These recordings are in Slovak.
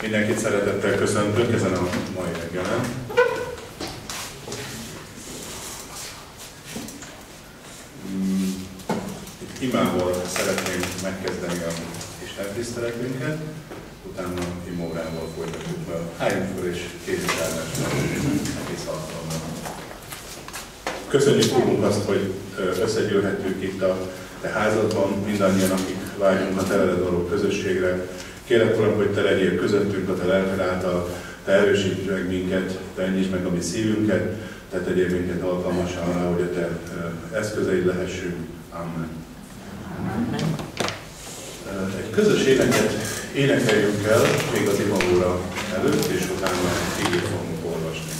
Mindenkit szeretettel köszöntök ezen a mai reggelen. Itt imával szeretném megkezdeni a istentiszteletünket, utána imórával folytatjuk be. Álljunk föl és kérjük áldást egész alkalommal. Köszönjük Úrunk azt, hogy összegyűlhettünk itt a Te házadban, mindannyian, akik vágyunk a Te veled való közösségre. Kérlek, Uram, hogy Te legyél közöttünk a Te lelked által, Te erősíts meg minket, Te nyisd meg a mi szívünket, Te tegyél minket alkalmasan arra, hogy a Te eszközeid lehessünk. Amen. Egy közös éneket énekeljünk el még az imaóra előtt, és utána igét fogunk olvasni.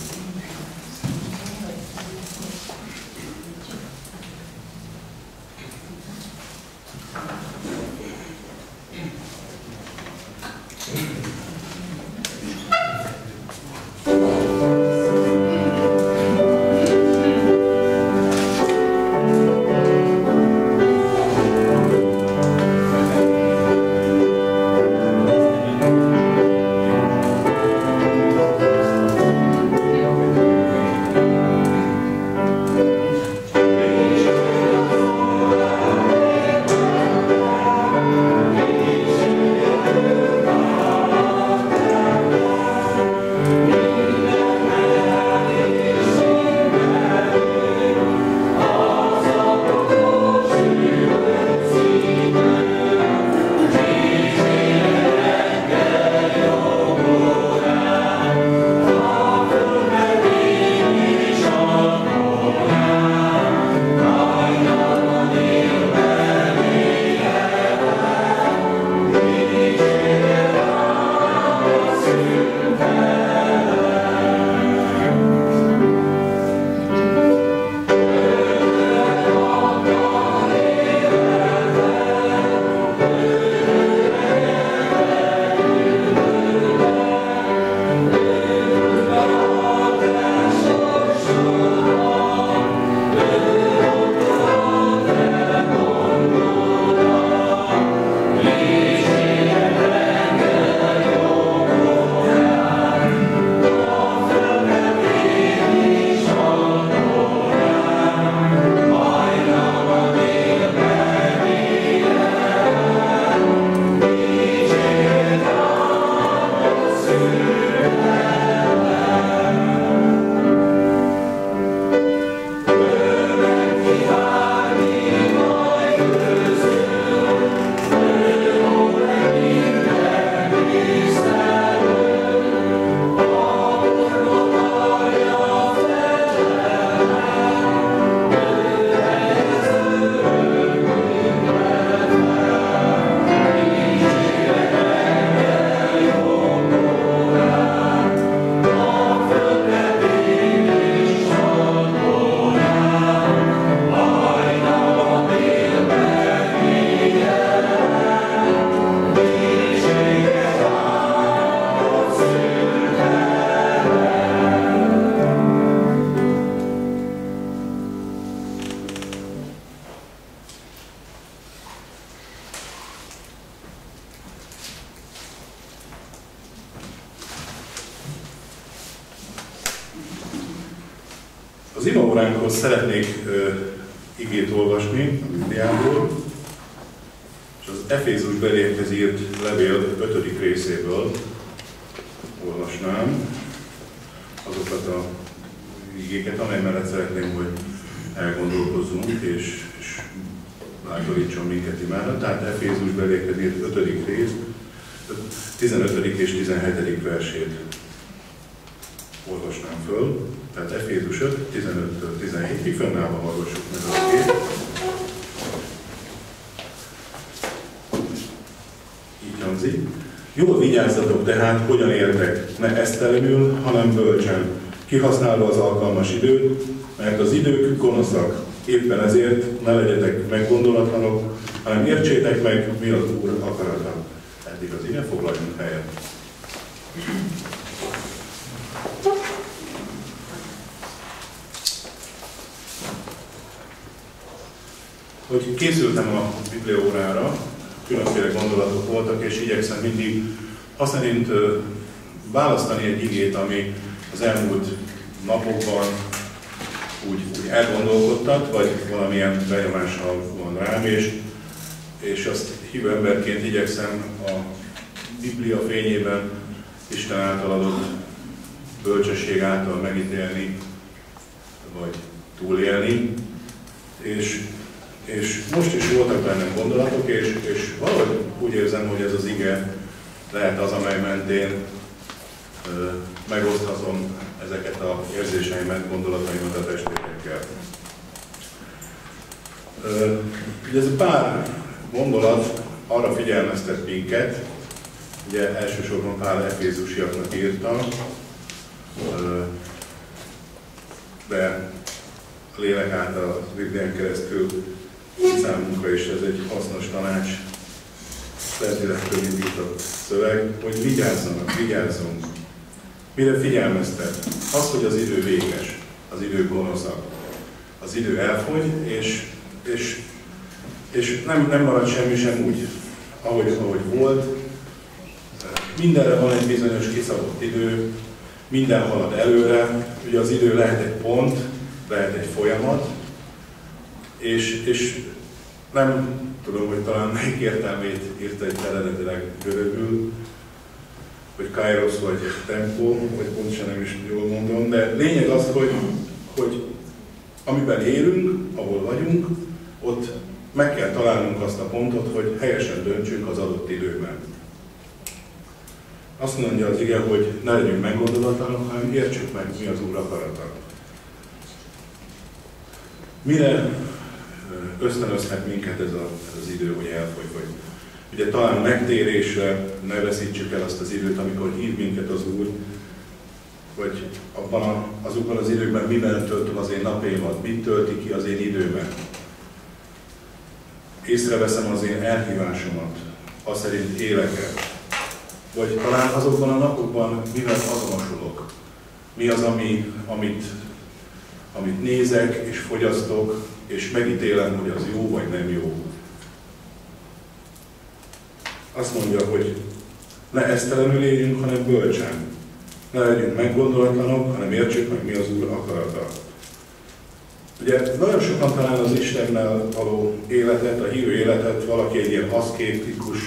Az imaóránkhoz szeretnék igét olvasni a Bibliából, és az Efézus beliekhez írt levél 5. részéből olvasnám azokat a igéket, amely mellett szeretném, hogy elgondolkozzunk, és bátorítson minket imára. Tehát Efézus beliekhez írt 5. rész, 15. és 17. versét olvasnám föl. Tehát Efézus 5, 15-től 17-ig fennállva hallgassuk meg a igét. Így hangzik. Jól vigyázzatok tehát, hogyan éltek, ne esztelenül, hanem bölcsen, kihasználva az alkalmas időt, mert az idők gonoszak. Éppen ezért ne legyetek meggondolatlanok, hanem értsétek meg, mi az Úr akarata. Eddig az ige, foglaljunk helyet. Hogy készültem a bibliaórára, különféle gondolatok voltak, és igyekszem mindig azt szerint választani egy igét, ami az elmúlt napokban úgy elgondolkodtat, vagy valamilyen benyomással van rám, és azt hívő emberként igyekszem a Biblia fényében Isten által adott bölcsesség által megítélni, vagy túlélni. És most is voltak bennem gondolatok, és valahogy úgy érzem, hogy ez az ige lehet az, amely mentén megoszthatom ezeket az érzéseimet, gondolataimat a testvérekkel. Ugye ez pár gondolat arra figyelmeztet minket, ugye elsősorban Pál efézusiaknak írta, de a lélek által a Biblián keresztül számunkra is ez egy hasznos tanács, lelkilektől indított szöveg, hogy vigyázzunk. Mire figyelmeztet? Az, hogy az idő véges, az idő gonoszak, az idő elfogy, és nem marad semmi sem úgy, ahogy volt. Mindenre van egy bizonyos kiszabott idő, minden halad előre, ugye az idő lehet egy pont, lehet egy folyamat, és nem tudom, hogy talán melyik értelmét írta egy eredetileg görögül, hogy kairos vagy tempó, vagy pontosan nem is jól mondom, de lényeg az, hogy amiben élünk, ahol vagyunk, ott meg kell találnunk azt a pontot, hogy helyesen döntsünk az adott időben. Azt mondja az ige, hogy ne legyünk meggondolatlanok, hanem értsük meg, mi az Úr akarata. Mire ösztönözhet minket ez az idő, hogy elfogy, vagy ugye talán megtérésre ne veszítsük el azt az időt, amikor hív minket az Úr, vagy azokban az időkben miben töltöm az én napémat, mit tölti ki az én időben. Észreveszem az én elhívásomat, az szerint élek-e. Vagy talán azokban a napokban mivel azonosulok. Mi az, amit nézek és fogyasztok, és megítélem, hogy az jó vagy nem jó. Azt mondja, hogy ne esztelenül éljünk, hanem bölcsen. Ne legyünk meggondolatlanok, hanem értsük meg, mi az Úr akarata. Ugye nagyon sokan talán az Istennel való életet, a hívő életet valaki egy ilyen aszkétikus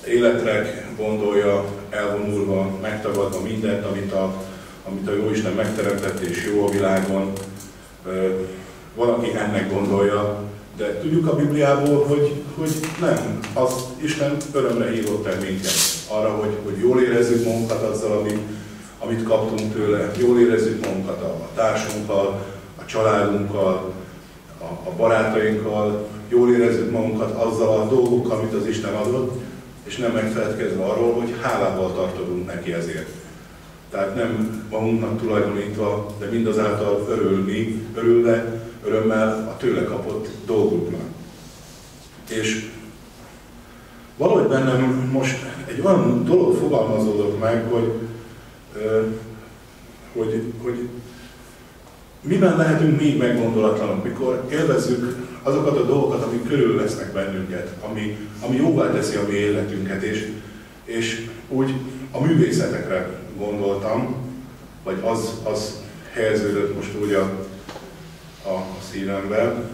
életre gondolja, elvonulva, megtagadva mindent, amit a Jóisten megteremtett és jó a világon. Valaki ennek gondolja, de tudjuk a Bibliából, hogy nem. Az Isten örömre hívott el minket arra, hogy jól érezzük magunkat azzal, amit kaptunk tőle, jól érezzük magunkat a társunkkal, a családunkkal, a barátainkkal, jól érezzük magunkat azzal a dolgokkal, amit az Isten adott, és nem megfeledkezve arról, hogy hálával tartozunk neki ezért. Tehát nem magunknak tulajdonítva, de mindazáltal örülve, örömmel a tőle kapott dolgoknak. És valahogy bennem most egy olyan dolog fogalmazódott meg, hogy miben lehetünk mi meggondolatlanok, mikor élvezzük azokat a dolgokat, amik körül lesznek bennünket, ami jóvá teszi a mi életünket, és úgy a művészetekre gondoltam, vagy az helyeződött most úgy a szívemben,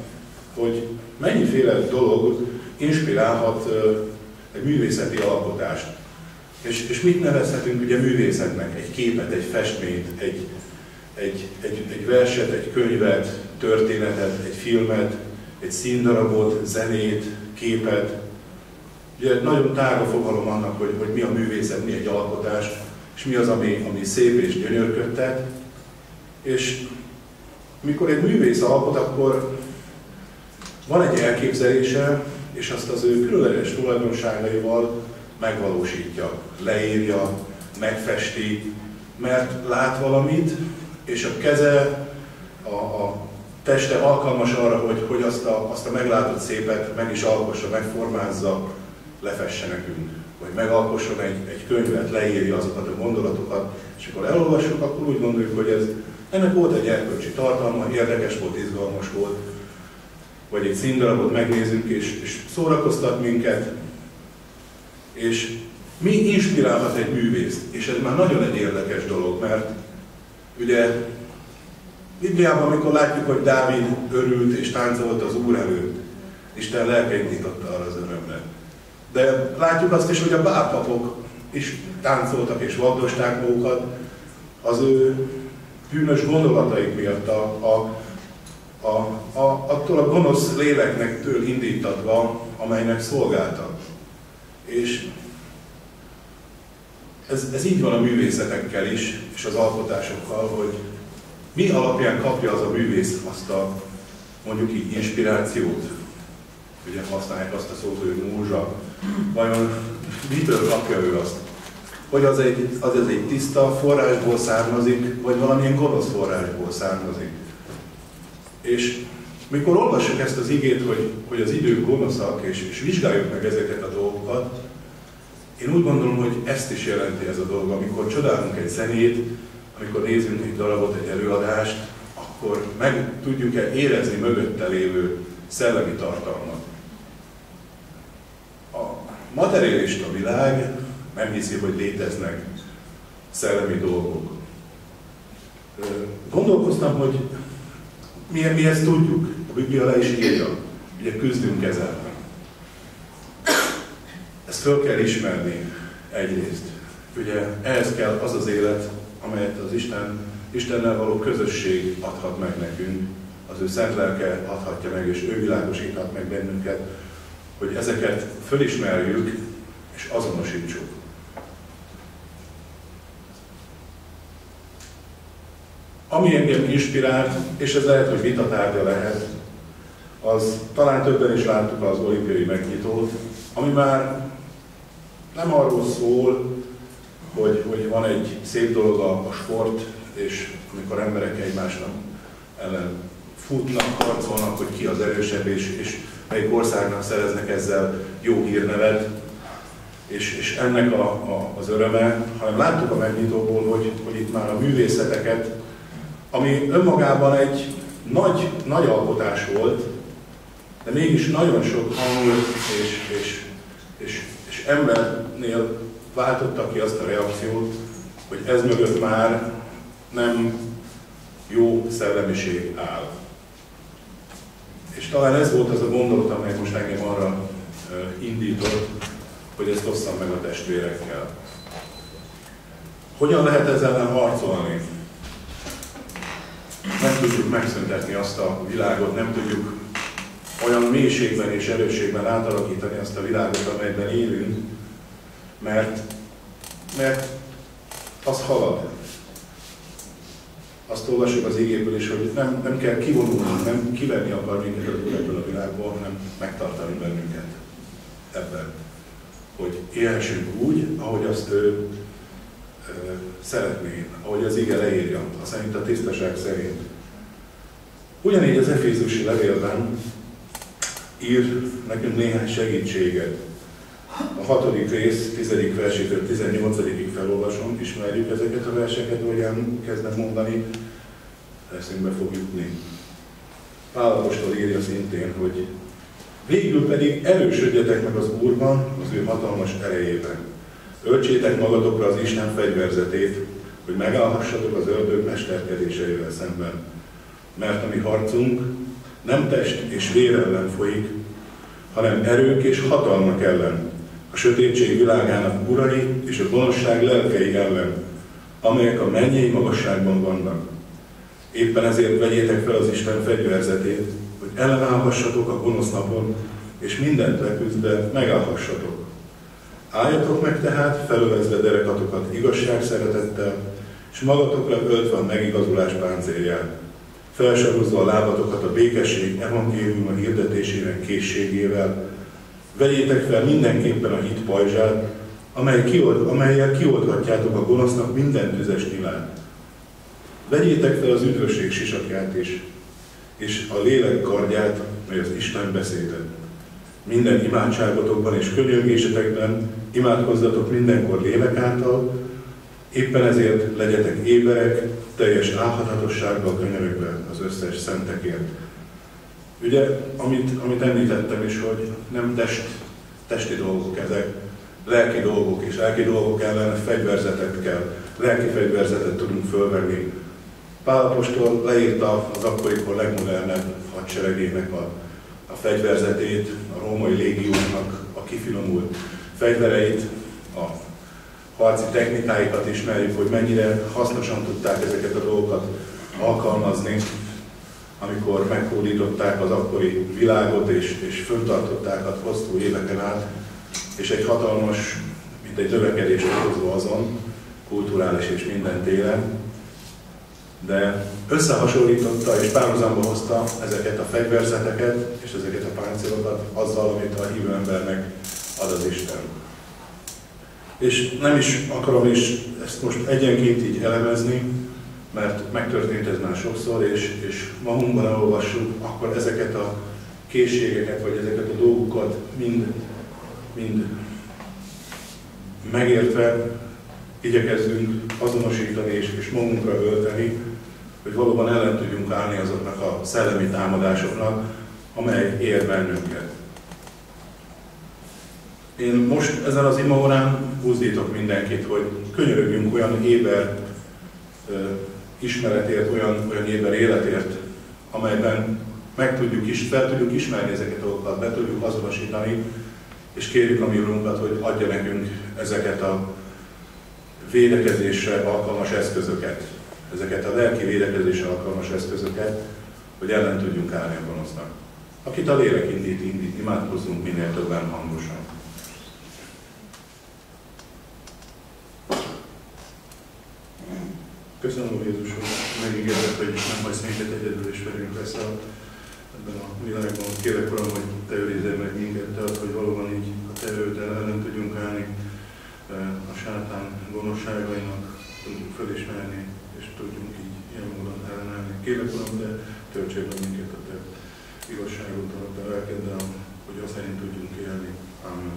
hogy mennyiféle dolog inspirálhat egy művészeti alkotást. És mit nevezhetünk ugye művészetnek? Egy képet, egy festményt, egy verset, egy könyvet, történetet, egy filmet, egy színdarabot, zenét, képet. Ugye nagyon tág a fogalom annak, hogy mi a művészet, mi egy alkotás, és mi az, ami szép és gyönyörködtet. És mikor egy művész alkot, akkor van egy elképzelése, és azt az ő különleges tulajdonságaival megvalósítja, leírja, megfesti, mert lát valamit, és a keze, a teste alkalmas arra, hogy azt a meglátott szépet meg is alkossa, megformázza, lefesse nekünk. Vagy megalkosson egy könyvet, leírja azokat a gondolatokat, és akkor elolvassuk, akkor úgy gondoljuk, hogy ennek volt egy erkölcsi tartalma, érdekes volt, izgalmas volt. Vagy egy színdarabot megnézünk, és szórakoztat minket. És Mi inspirálhat egy művészt? És ez már nagyon egy érdekes dolog, mert ugye Bibliában, amikor látjuk, hogy Dávid örült és táncolt az Úr előtt, Isten lelke indította arra az örömre. De látjuk azt is, hogy a bálpapok is táncoltak és vagdosták magukat az ő bűnös gondolataik miatt, attól a gonosz léleknektől indítatva, amelynek szolgáltak. És ez így van a művészetekkel is, és az alkotásokkal, hogy mi alapján kapja az a művész azt a, mondjuk így, inspirációt. Ugye használják azt a szót, hogy múzsa. Vajon mitől kapja ő azt? Hogy az egy tiszta forrásból származik, vagy valamilyen gonosz forrásból származik. És mikor olvassuk ezt az igét, hogy az idők gonoszak, és vizsgáljuk meg ezeket a dolgokat, én úgy gondolom, hogy ezt is jelenti ez a dolog. Amikor csodálunk egy zenét, amikor nézünk egy darabot, egy előadást, akkor meg tudjuk-e érezni mögötte lévő szellemi tartalmat. A materialista világ nem hiszi, hogy léteznek szellemi dolgok. Gondolkoztam, hogy mi ezt tudjuk. A Biblia le is írja. Ugye küzdünk ezzel. Ezt föl kell ismerni egyrészt. Ugye ehhez kell az az élet, amelyet az Istennel való közösség adhat meg nekünk, az ő szent lelke adhatja meg, és ő világosíthat meg bennünket, hogy ezeket fölismerjük és azonosítsuk. Ami engem inspirált, és ez lehet, hogy vitatárgya lehet, az talán többen is láttuk az olimpiai megnyitót, ami már nem arról szól, hogy van egy szép dolog a sport, és amikor emberek egymásnak ellen futnak, harcolnak, hogy ki az erősebb, és melyik országnak szereznek ezzel jó hírnevet, és ennek az öröme, hanem láttuk a megnyitóból, hogy itt már a művészeteket, ami önmagában egy nagy alkotás volt, de mégis nagyon sok hang és embernél váltotta ki azt a reakciót, hogy ez mögött már nem jó szellemiség áll. És talán ez volt az a gondolat, amely most engem arra indított, hogy ezt osszam meg a testvérekkel. Hogyan lehet ezzel ellen harcolni? Nem tudjuk megszüntetni azt a világot, nem tudjuk olyan mélységben és erősségben átalakítani azt a világot, amelyben élünk, mert az halad. Azt olvassuk az igéből is, hogy nem kell kivonulni, nem kivenni akar minket ebből a világból, hanem megtartani bennünket ebben. Hogy élhessünk úgy, ahogy azt ő szeretné, ahogy az ige leírja, azt szerint a tisztaság szerint. Ugyanígy az Efézusi levélben ír nekünk néhány segítséget. A 6. rész, 10. versétől 18. felolvasom, ismerjük ezeket a verseket, ahogyan kezdem mondani, eszünkbe fog jutni. Pál apostol írja szintén, hogy végül pedig erősödjetek meg az Úrban, az ő hatalmas erejében. Öltsétek magatokra az Isten fegyverzetét, hogy megállhassatok az ördög mesterkedéseivel szemben. Mert a mi harcunk nem test és vér ellen folyik, hanem erők és hatalmak ellen, a sötétség világának urai és a gonoszság lelkei ellen, amelyek a mennyei magasságban vannak. Éppen ezért vegyétek fel az Isten fegyverzetét, hogy ellenállhassatok a gonosz napon, és mindent leküzdve megállhassatok. Álljatok meg tehát, felövezve derekatokat igazság szeretettel, és magatokra öltve a megigazulás páncélját, felsarozva a lábatokat a békesség evangéliuma hirdetésének készségével, vegyétek fel mindenképpen a hit pajzsát, amellyel kioldhatjátok a gonosznak minden tüzes nyilát. Vegyétek fel az üdvösség sisakját is, és a lélek kardját, mely az Isten beszédet. Minden imádságotokban és könyörgésetekben imádkozzatok mindenkor lélek által, éppen ezért legyetek éberek, teljes álhatatossággal könyörögve az összes szentekért. Ugye, amit említettem is, hogy nem testi dolgok ezek, lelki dolgok és lelki dolgok ellen fegyverzetet kell, lelki fegyverzetet tudunk fölvenni. Pál apostol leírta az akkorikor legmodernebb hadseregének a fegyverzetét, a római légiónak a kifinomult fegyvereit, a harci technikáikat ismerjük, hogy mennyire hasznosan tudták ezeket a dolgokat alkalmazni, amikor meghódították az akkori világot, és föntartották a hosszú éveken át, és egy hatalmas, mint egy növekedést okozó azon, kulturális és minden téren, de összehasonlította és párhuzamba hozta ezeket a fegyverzeteket és ezeket a páncélokat azzal, amit a hívő embernek ad az Isten. És nem is akarom ezt most egyenként így elemezni, mert megtörtént ez már sokszor, és magunkban elolvassuk, akkor ezeket a készségeket, vagy ezeket a dolgokat mind megértve igyekezzünk azonosítani és magunkra ölteni, hogy valóban ellen tudjunk állni azoknak a szellemi támadásoknak, amely ér bennünket. Én most ezen az imaórán buzdítok mindenkit, hogy könyörögjünk olyan éber ismeretért, olyan éber életért, amelyben fel tudjuk ismerni ezeket a dolgokat, be tudjuk azonosítani, és kérjük a mi Urunkat, hogy adja nekünk ezeket a védekezésre alkalmas eszközöket, ezeket a lelki védekezésre alkalmas eszközöket, hogy ellen tudjunk állni a gonosznak. Akit a lélek indít, imádkozzunk minél többen hangosan. Köszönöm, Jézus, hogy megígérzett, hogy nem hagysz minket egyedül, és velünk leszel ebben a világban. Kérlek, Uram, hogy Te őrizzél meg minket, tehát, hogy valóban így a Te erőddel ellen tudjunk állni a sátán gonoszságainak, tudjunk felismerni, és tudjunk így ilyen módon ellenállni. Kérlek, Uram, de töltsél meg minket a Te igazságoddal, a Te lelkeddel, hogy azt szerint tudjunk élni. Amen.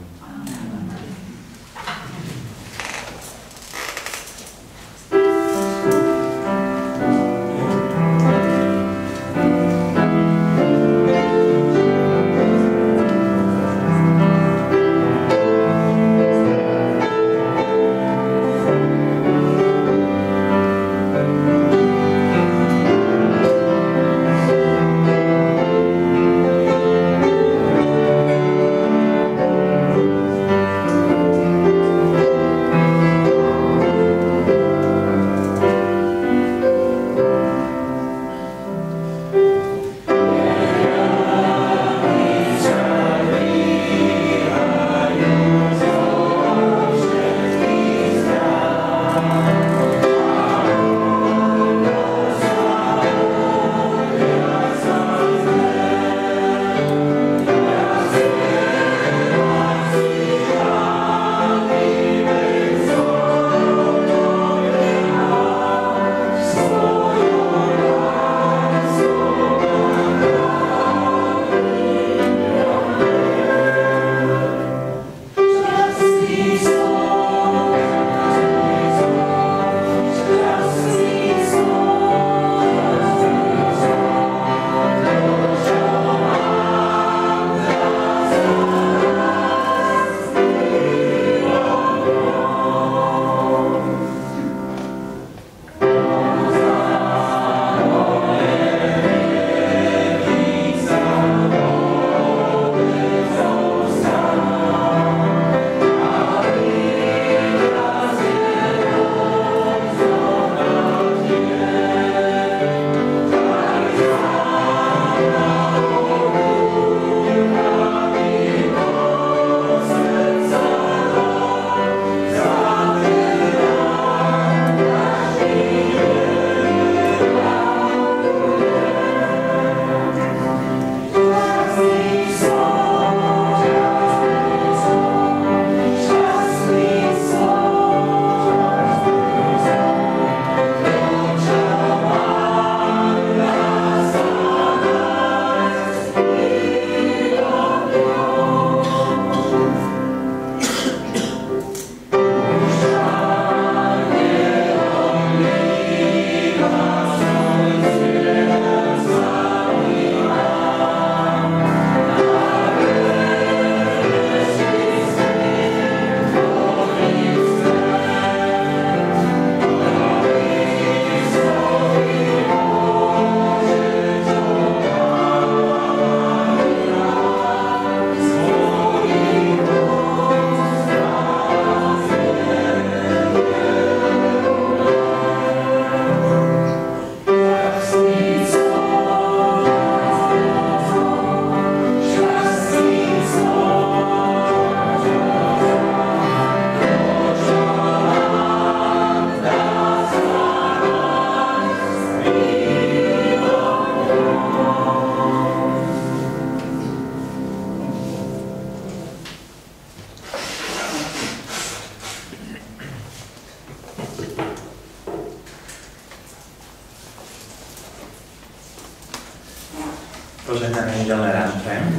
Požehnané nedeľné ráno prajem.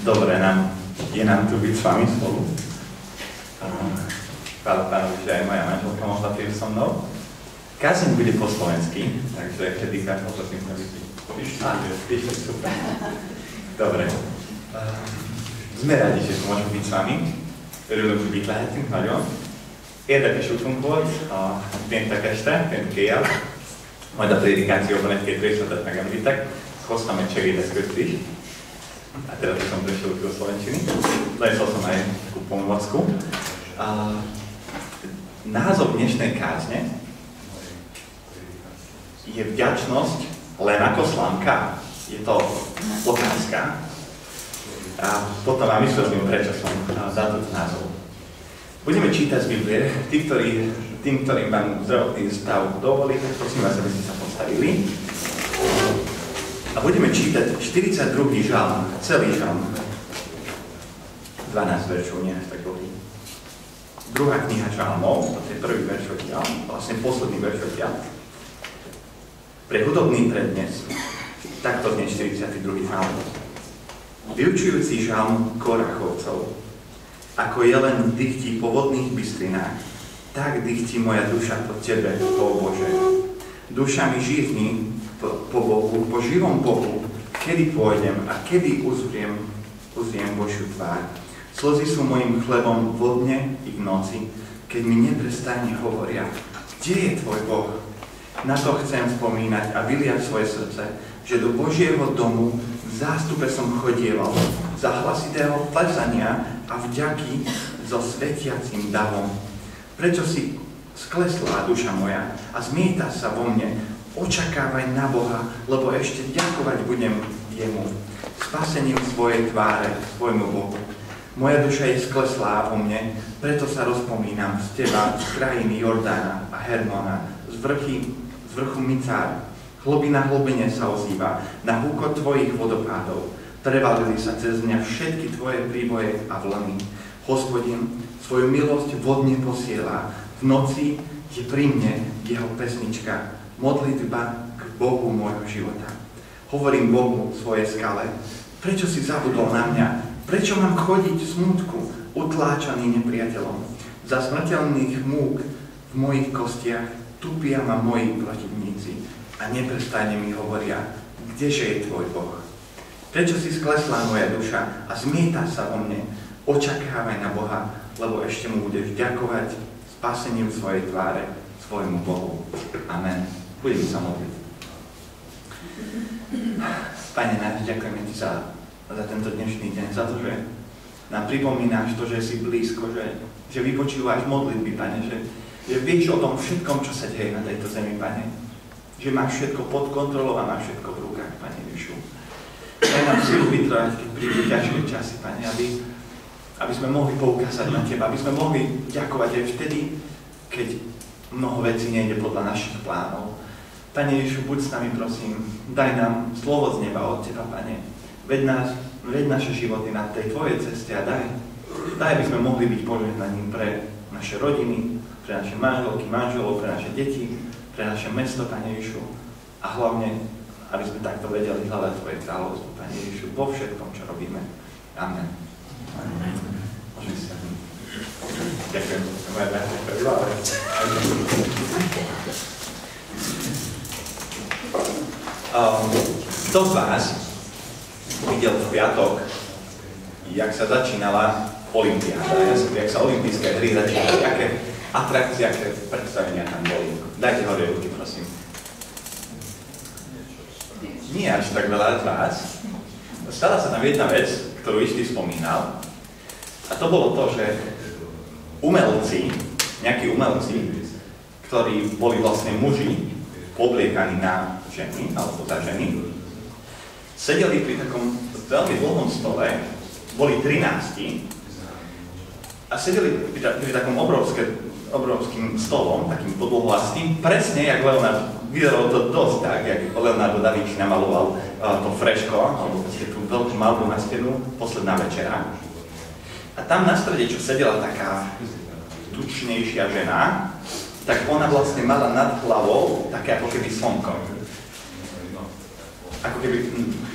Dobre je nám tu byť s vami spolu. Chvála Pánovi, že aj moja manželka mohla prísť so mnou. Kázeň bude po slovensky, takže kedykrát poprosím sa vyšli. Super. Dobre. Sme radi, že tu môžeme byť s vami. Örülünk, hogy itt lehetünk nagyon. Érdekes útunk volt, a péntek este, péntek éjjel. Majd a prédikációban egy-két részletet megemlítek. Hoztam egy segédeszközt is. A teraz som prešiel do slovenčiny. Donesol som aj takú pomôcku. Názov dnešnej kázne je vďačnosť len ako slanka. Je to otázka. A potom vám vysvetlím, prečo som dal tento názov. Budeme čítať z Biblie. Tým, ktorým vám zdravotný stav dovolí, prosím vás, aby ste sa postavili. A budeme čítať 42. žalm, celý žalm. 12 veršov, nie až tak dlhý. Druhá kniha žalmov, to je prvý verš odtiaľ, vlastne posledný verš odtiaľ. Pre hudobný prednes, takto znie 42. žalm. Vyučujúci žalm Korachovcov. Ako jelen dychtí po vodných bystrinách, tak dychtí moja duša po Tebe, ó Bože. Duša mi živní po Bohu, po živom Bohu, kedy pôjdem a kedy uzriem Božiu tvár. Slzy sú mojim chlebom vo dne i v noci, keď mi neprestajne hovoria, kde je Tvoj Boh? Na to chcem spomínať a vyliať svoje srdce, že do Božieho domu v zástupe som chodieval za hlasitého plesania a vďaky so svetiacím davom. Prečo si skleslá duša moja a zmieta sa vo mne? Očakávaj na Boha, lebo ešte ďakovať budem jemu, spasením svojej tváre, svojmu Bohu. Moja duša je skleslá vo mne, preto sa rozpomínam z teba, z krajiny Jordána a Hermona, z vrchu Micár. Hlbina hlbine sa ozýva, na húkot tvojich vodopádov. Prevalili sa cez mňa všetky tvoje príboje a vlny. Hospodin svoju milosť vodne posiela, v noci je pri mne jeho pesnička, modlitba k Bohu môjho života. Hovorím Bohu svojej skale, prečo si zabudol na mňa? Prečo mám chodiť v smútku, utláčaný nepriateľom? Za smrteľných múk v mojich kostiach tupia ma moji protivníci a neprestajne mi hovoria, kdeže je tvoj Boh? Prečo si skleslá moja duša a zmieta sa vo mne? Očakávaj na Boha, lebo ešte mu budeš ďakovať spasením svojej tváre svojmu Bohu. Amen. Budeme sa modliť. Pane náš, ďakujeme Ti za tento dnešný deň, za to, že nám pripomínaš to, že si blízko, že vypočúvaš modlitby, Pane, že vieš o tom všetkom, čo sa deje na tejto zemi, Pane. Že máš všetko pod kontrolou a máš všetko v rukách, Pane Ježišu. Daj nám silu vytrvať, keď prídu ťažké časy, Pane, aby sme mohli poukázať na Teba, aby sme mohli ďakovať aj vtedy, keď mnoho vecí nejde podľa našich plánov. Pane Ježišu, buď s nami, prosím, daj nám slovo z neba od Teba, Pane. Veď naše životy na tej Tvojej ceste a daj, aby sme mohli byť požehnaním pre naše rodiny, pre naše manželky, manželov, pre naše deti, pre naše mesto, Pane Ježišu. A hlavne, aby sme takto vedeli hľadať Tvoje kráľovstvo, Pane Ježišu, vo všetkom, čo robíme. Amen. Amen. Môžeme si sadnúť. Ďakujem. Moja kto z vás videl v piatok, jak sa začínala olympiáda, jak sa olympijské hry začínali, aké atrakcie, aké predstavenia tam boli. Dajte hore ruky, prosím. Nie až tak veľa z vás. Stala sa tam jedna vec, ktorú Ištý spomínal, a to bolo to, že nejakí umelci, ktorí boli vlastne muži, obliekaní na ženy, alebo za ženy, sedeli pri takom veľmi dlhom stole, boli 13 a sedeli pri takom obrovským stolom, takým podĺhohlastým, presne jak Leonardo, vyzeralo to dosť tak, jak Leonardo da Vinci namaloval to freško, alebo tú veľkú malbu na stenu, Posledná večera. A tam na strede, čo sedela taká tučnejšia žena, tak ona vlastne mala nad hlavou také ako keby slnko. ako keby,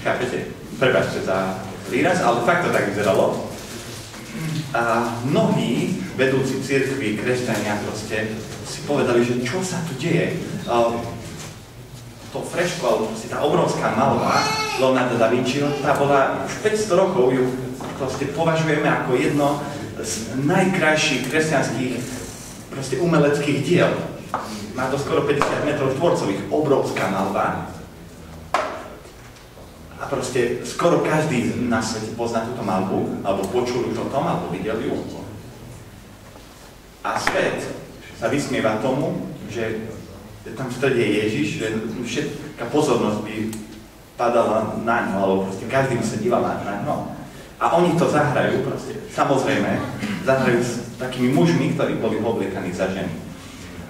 chápete, prepáčte za výraz, ale fakt to tak vyzeralo. A mnohí vedúci cirkvi, kresťania proste si povedali, že čo sa tu deje. To freško, alebo proste tá obrovská malba Leonarda da Vinciho, tá bola už 500 rokov, ju proste považujeme ako jedno z najkrajších kresťanských proste umeleckých diel. Má to skoro 50 metrov štvorcových, obrovská malba. A proste skoro každý na svete pozná túto malbu, alebo počul už o tom, alebo videl ju. A svet sa vysmieva tomu, že tam v strede je Ježiš, že všetká pozornosť by padala na ňo, alebo proste každý by sa díval na ňo. A oni to zahrajú, proste, samozrejme, zahrajú s takými mužmi, ktorí boli obliekaní za ženy.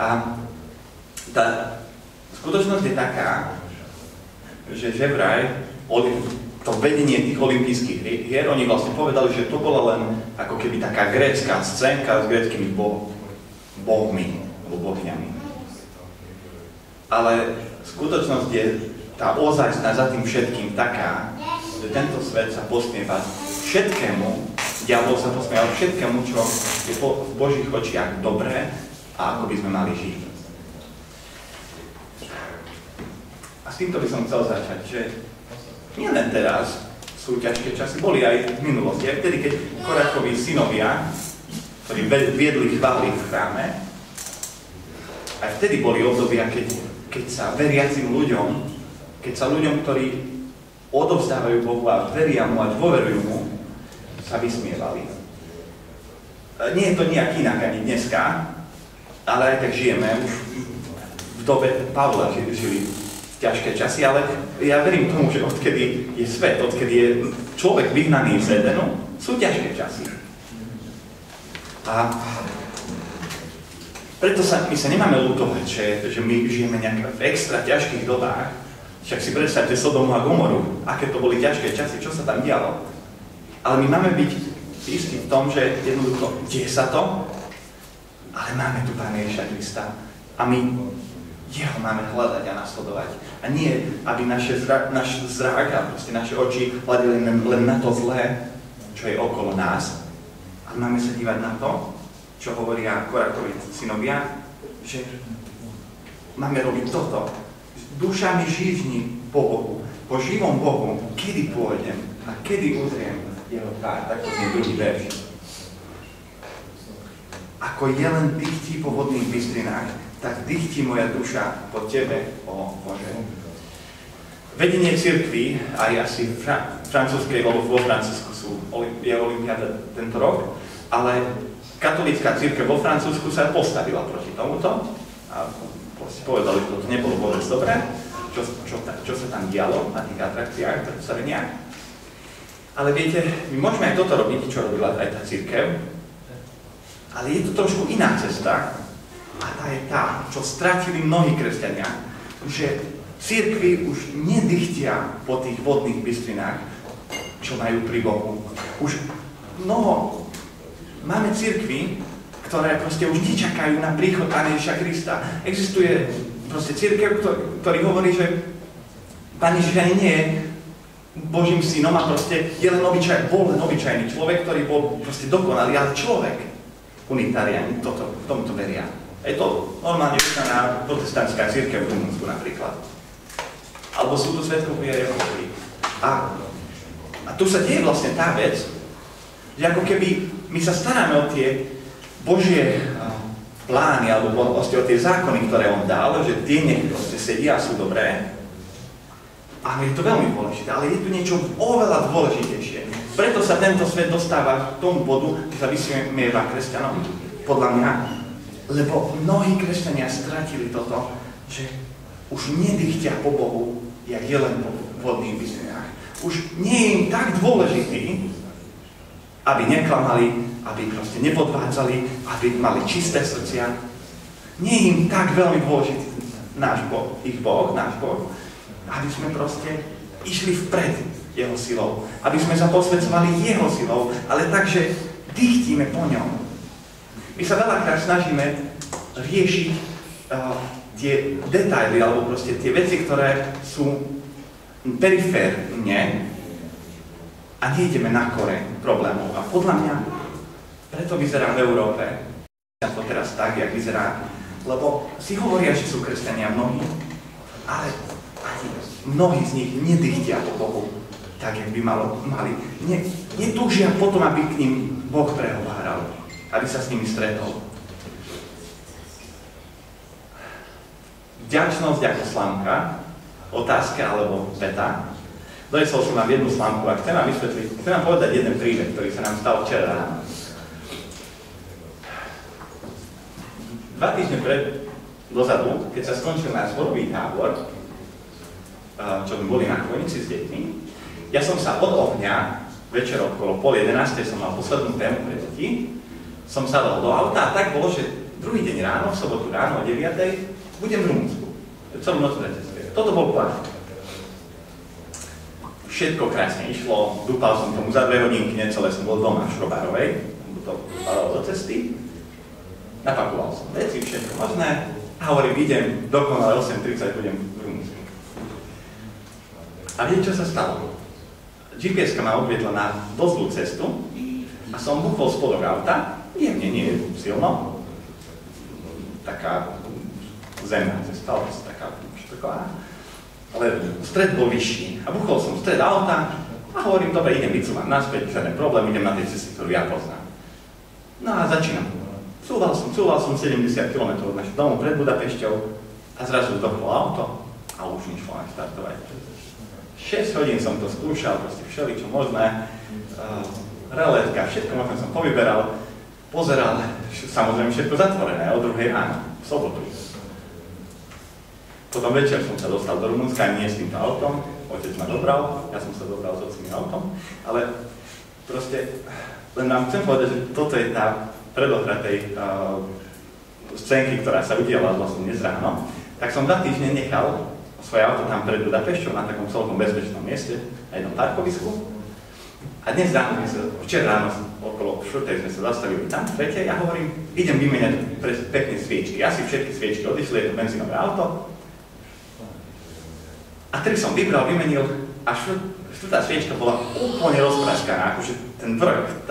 A tá skutočnosť je taká, že vraj to vedenie tých olympijských hier, oni vlastne povedali, že to bola len ako keby taká grécka scénka s gréckymi bohmi, alebo bohňami. Ale skutočnosť je tá ozajstná za tým všetkým taká, že tento svet sa posmieva všetkému, diabol sa posmieva všetkému, čo je v Božích očiach dobré a ako by sme mali žiť. A s týmto by som chcel začať, že nie len teraz sú ťažké časy, boli aj v minulosti, aj vtedy, keď Koráchovi synovia, ktorí viedli chvály v chráme, aj vtedy boli obdobia, keď sa veriacim ľuďom, keď sa ľuďom, ktorí odovzdávajú Bohu a veria mu a dôverujú mu, sa vysmievali. Nie je to nejak inak ani dneska, ale aj tak žijeme. Už v dobe Pavla žili ťažké časy, ale ja verím tomu, že odkedy je svet, odkedy je človek vyhnaný z Edenu, sú ťažké časy. A preto my sa nemáme ľutovať, že my žijeme nejak v extra ťažkých dobách. Však si predstavte Sodomu a Gomoru, aké to boli ťažké časy, čo sa tam dialo. Ale my máme byť istí v tom, že jednoducho deje sa to, ale máme tu Pána Ježiša Krista a my jeho máme hľadať a nasledovať. A nie, aby náš zrak a proste naše oči hľadili len na to zlé, čo je okolo nás. Ale máme sa dívať na to, čo hovoria Koráchovi synovia, že máme robiť toto. Duša mi žížni po Bohu, po živom Bohu, kedy pôjdem a kedy uzriem jeho tvár. Tak to je druhý verš. Ako jelen dychtí po vodných bystrinách, tak dychtí moja duša po tebe, o Bože. Vedenie cirkvi, aj asi francúzskej, lebo vo Francúzsku je olympiáda tento rok, ale katolícka cirkev vo Francúzsku sa postavila proti tomuto a povedali, že to nebolo vôbec dobré, čo sa tam dialo na tých atrakciách, predstaveniach. Ale viete, my môžeme aj toto robiť, čo robila aj tá cirkev, ale je to trošku iná cesta a tá je tá, čo strátili mnohí kresťania, že cirkvi už nedychtia po tých vodných bystrinách, čo majú pri Bohu. Už máme cirkvi, ktoré proste už nečakajú na príchod Pána Ježiša Krista. Existuje proste cirkev, ktorý hovorí, že Pán Ježiš ani nie je Božím synom a proste je len obyčajný človek, ktorý bol proste dokonalý, ale človek. Unitáriani tomuto veria. Je to normálne vyznaná protestantská cirkev v Rumunsku napríklad. Alebo sú to svedkovia Jehovi. A tu sa deje vlastne tá vec, že ako keby my sa staráme o tie Božie plány, alebo vlastne o tie zákony, ktoré on dal, že tie nech proste sedia a sú dobré. A je to veľmi dôležité, ale je tu niečo oveľa dôležitejšie. Preto sa tento svet dostáva k tomu bodu, že sa vysmieva kresťanom, podľa mňa, lebo mnohí kresťania stratili toto, že už nedychtia po Bohu, jak je len po vodných bystrinách. Už nie je im tak dôležitý, aby neklamali, aby proste nepodvádzali, aby mali čisté srdcia. Nie je im tak veľmi dôležitý náš Boh, aby sme proste išli vpred jeho silou, aby sme sa posvedzovali jeho silou, ale tak, že dychtíme po ňom. My sa veľakrát snažíme riešiť tie detaily, alebo proste tie veci, ktoré sú periférne a nejdeme na koreň problémov. A podľa mňa preto vyzerá v Európe to teraz tak, jak vyzerá, lebo si hovoria, že sú kresťania mnohí, ale mnohí z nich nedychtia po Bohu tak, jak by mali. Netúžia potom, aby k ním Boh prehováral, aby sa s nimi stretol. Vďačnosť ako slámka, otázka alebo veta. Donesol som vám jednu slámku a chcem vám vysvetliť, chcem vám povedať jeden príbeh, ktorý sa nám stal včera ráno. 2 týždne dozadu, keď sa skončil náš zborový tábor, čo sme boli na Chvojnici s deťmi, ja som sa od ohňa, večer okolo 10:30 som mal poslednú tému pre deti, som sadol do auta a tak bolo, že druhý deň ráno, v sobotu ráno o 9:00 budem v Rumunsku. Celú noc pretestovať. Toto bol plán. Všetko krásne išlo, dúpal som tomu za 2 hodinky, necelé som bol doma v Šrobárovej, to padalo do cesty. Napakoval som veci, všetko možné a hovorím, idem, dokonale 8:30 budem v Rumunsku. A viete, čo sa stalo? GPS-ka ma odviedla na dosť zlú cestu a som buchol spodok auta, jemne, nie silno, taká zemná cesta, taká, ale stred bol vyšší a buchol som stred auta a hovorím, dobre, idem vycúvať naspäť, žiaden problém, idem na tej ceste, ktorú ja poznám. No a začínam. Cúval som 70 km od našho domu pred Budapešťou a zrazu dochlo auto a už nešlo ani štartovať. 6 hodín som to skúšal, proste všeličo možné, relétka, všetko možné som povyberal, pozeral, samozrejme všetko zatvorené, o 2:00 ráno, v sobotu. Potom večer som sa dostal do Rumunska, nie s týmto autom, otec ma dobral, ja som sa dobral s otcovým autom, ale proste len vám chcem povedať, že toto je tá predohra tej scénky, ktorá sa udiala vlastne dnes ráno, tak som 2 týždne nechal svoje auto tam pred Budapešťou na takom celkom bezpečnom mieste, na jednom parkovisku. A dnes ráno, včera ráno okolo 4:00 sme sa zastavili tam, v trete, ja hovorím, idem vymeniať pekne sviečky. Ja si všetky sviečky odišli, je to benzínové auto. A 3 som vybral, vymenil a 4. sviečka bola úplne rozpraskaná, akože ten vrch,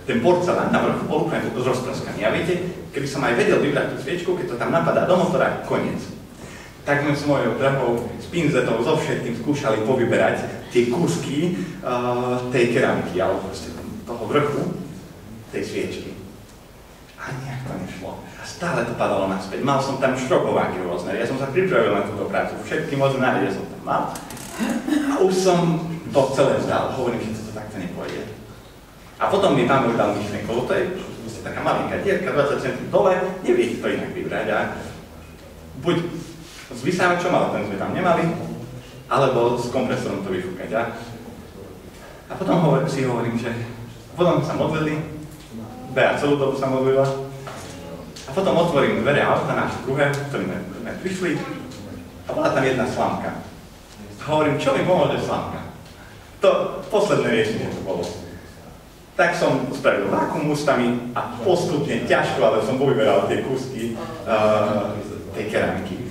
ten porcelán na vrchu bol úplne rozpraskaný. A viete, keby som aj vedel vybrať tú sviečku, keď to tam napadá do motora, koniec. Tak sme s mojou drahou, s pinzetou, so všetkým skúšali povyberať tie kúsky tej keramiky, alebo proste toho vrchu tej sviečky. A nejak to nešlo. A stále to padalo naspäť. Mal som tam šrobováky rôzne. Ja som sa pripravil na túto prácu. Všetky možné nádeje som tam mal. A už som to celé vzdal. Hovorím, že to takto nepôjde. A potom mi pán Boh dal myšlienku, to je taká malinká dierka, 20 cm dole, neviete to inak vybrať a buď s vysávačom, ale ten sme tam nemali, alebo s kompresorom to vyfúkať. A potom si hovorím, že potom sa modlili, Bea celú dobu sa modlila, a potom otvorím dvere auta náš druhé, ktorým sme prišli, a bola tam jedna slámka. A hovorím, čo mi pomôže slámka? To posledné riešenie to bolo. Tak som spravil vákuum ústami a postupne ťažko, ale som povyberal tie kúsky tej keramiky.